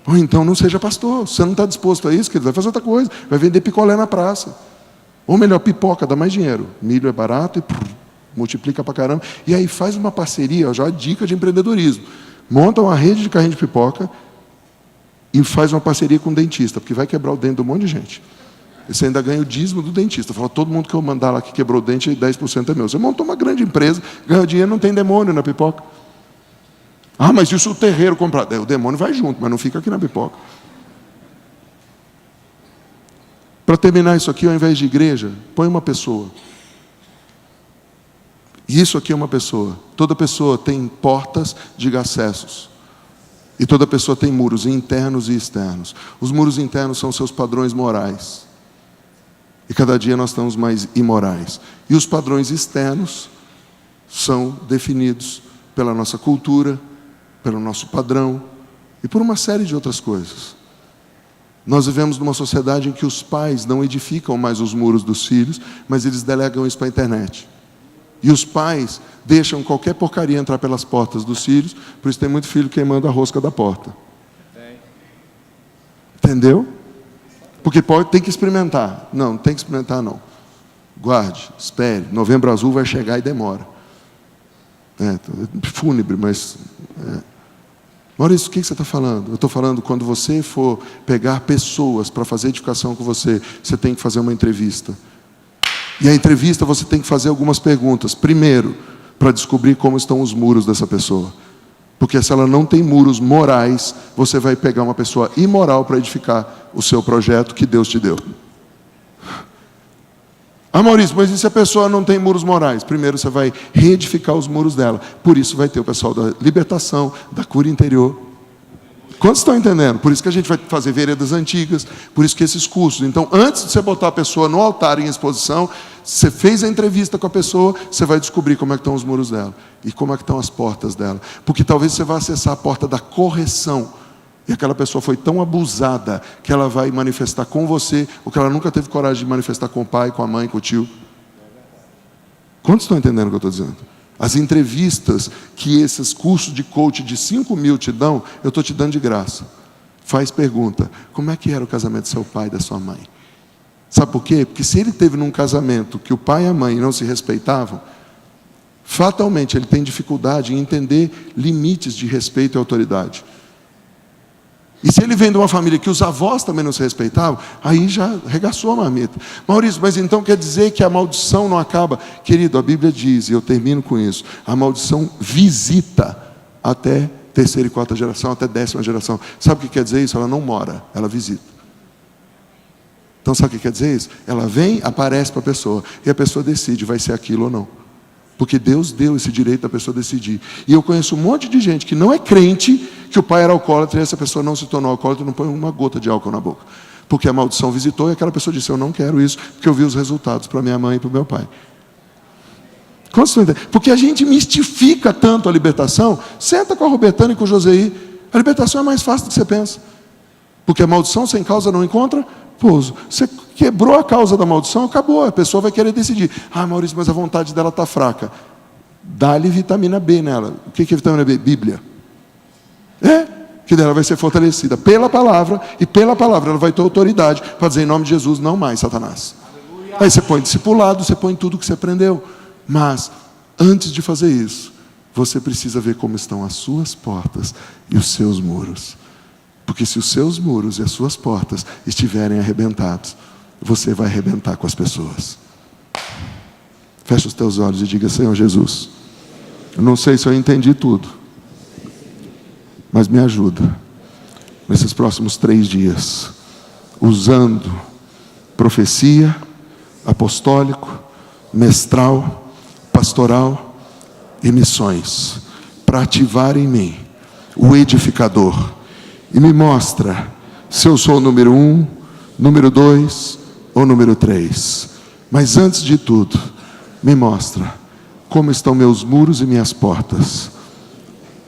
Ou então não seja pastor. Se você não está disposto a isso, que ele vai fazer outra coisa. Vai vender picolé na praça. Ou melhor, pipoca, dá mais dinheiro. Milho é barato e multiplica pra caramba. E aí faz uma parceria, já é dica de empreendedorismo. Monta uma rede de carrinho de pipoca e faz uma parceria com o dentista, porque vai quebrar o dente de um monte de gente. E você ainda ganha o dízimo do dentista. Fala: todo mundo que eu mandar lá que quebrou o dente, 10% é meu. Você montou uma grande empresa, ganha dinheiro, não tem demônio na pipoca. Ah, mas isso o terreiro comprado. O demônio vai junto, mas não fica aqui na pipoca. Para terminar isso aqui, ao invés de igreja, põe uma pessoa. E isso aqui é uma pessoa. Toda pessoa tem portas de acessos. E toda pessoa tem muros internos e externos. Os muros internos são seus padrões morais. E cada dia nós estamos mais imorais. E os padrões externos são definidos pela nossa cultura, pelo nosso padrão e por uma série de outras coisas. Nós vivemos numa sociedade em que os pais não edificam mais os muros dos filhos, mas eles delegam isso para a internet. E os pais deixam qualquer porcaria entrar pelas portas dos filhos, por isso tem muito filho queimando a rosca da porta. Entendeu? Porque tem que experimentar. Não tem que experimentar não. Guarde, espere. Novembro Azul vai chegar e demora. Fúnebre, mas... Maurício, o que você está falando? Eu estou falando, quando você for pegar pessoas para fazer edificação com você, você tem que fazer uma entrevista. E a entrevista você tem que fazer algumas perguntas. Primeiro, para descobrir como estão os muros dessa pessoa. Porque se ela não tem muros morais, você vai pegar uma pessoa imoral para edificar o seu projeto que Deus te deu. Ah, Maurício, mas e se a pessoa não tem muros morais? Primeiro você vai reedificar os muros dela. Por isso vai ter o pessoal da libertação, da cura interior. Quantos estão entendendo? Por isso que a gente vai fazer veredas antigas, por isso que esses cursos. Então, antes de você botar a pessoa no altar em exposição, você fez a entrevista com a pessoa, você vai descobrir como é que estão os muros dela. E como é que estão as portas dela. Porque talvez você vá acessar a porta da correção. E aquela pessoa foi tão abusada que ela vai manifestar com você o que ela nunca teve coragem de manifestar com o pai, com a mãe, com o tio. Quantos estão entendendo o que eu estou dizendo? As entrevistas que esses cursos de coach de 5 mil te dão, eu estou te dando de graça. Faz pergunta: como é que era o casamento do seu pai e da sua mãe? Sabe por quê? Porque se ele teve num casamento que o pai e a mãe não se respeitavam, fatalmente ele tem dificuldade em entender limites de respeito e autoridade. E se ele vem de uma família que os avós também não se respeitavam, aí já regaçou a marmita. Maurício, mas então quer dizer que a maldição não acaba? Querido, a Bíblia diz, e eu termino com isso, a maldição visita até terceira e quarta geração, até 10ª geração. Sabe o que quer dizer isso? Ela não mora, ela visita. Então sabe o que quer dizer isso? Ela vem, aparece para a pessoa, e a pessoa decide, vai ser aquilo ou não. Porque Deus deu esse direito da pessoa decidir. E eu conheço um monte de gente que não é crente, que o pai era alcoólatra e essa pessoa não se tornou alcoólatra e não põe uma gota de álcool na boca. Porque a maldição visitou e aquela pessoa disse: eu não quero isso, porque eu vi os resultados para minha mãe e para o meu pai. Porque a gente mistifica tanto a libertação. Senta com a Robertana e com o Joseí. A libertação é mais fácil do que você pensa. Porque a maldição sem causa não encontra pouso. Você quebrou a causa da maldição, acabou. A pessoa vai querer decidir. Ah, Maurício, mas a vontade dela está fraca. Dá-lhe vitamina B nela. O que é vitamina B? Bíblia. Que dela vai ser fortalecida pela palavra. E pela palavra ela vai ter autoridade para dizer em nome de Jesus: não mais, Satanás. Aleluia. Aí você põe discipulado, você põe tudo que você aprendeu. Mas, antes de fazer isso, você precisa ver como estão as suas portas e os seus muros. Porque se os seus muros e as suas portas estiverem arrebentados, você vai arrebentar com as pessoas. Feche os teus olhos e diga: Senhor Jesus, eu não sei se eu entendi tudo, mas me ajuda nesses próximos 3 dias, usando profecia, apostólico, mestral, pastoral e missões, para ativar em mim o edificador. E me mostra se eu sou o número 1, número 2 ou número 3. Mas antes de tudo, me mostra como estão meus muros e minhas portas.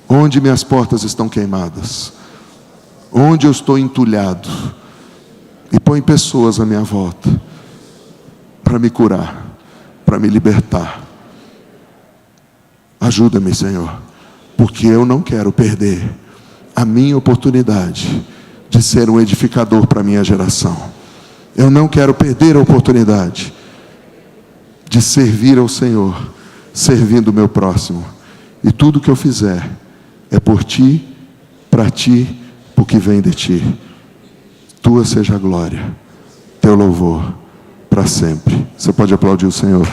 Onde minhas portas estão queimadas. Onde eu estou entulhado. E põe pessoas à minha volta para me curar, para me libertar. Ajuda-me, Senhor, porque eu não quero perder a minha oportunidade de ser um edificador para a minha geração. Eu não quero perder a oportunidade de servir ao Senhor, servindo o meu próximo. E tudo que eu fizer é por Ti, para Ti, porque vem de Ti. Tua seja a glória, Teu louvor, para sempre. Você pode aplaudir o Senhor.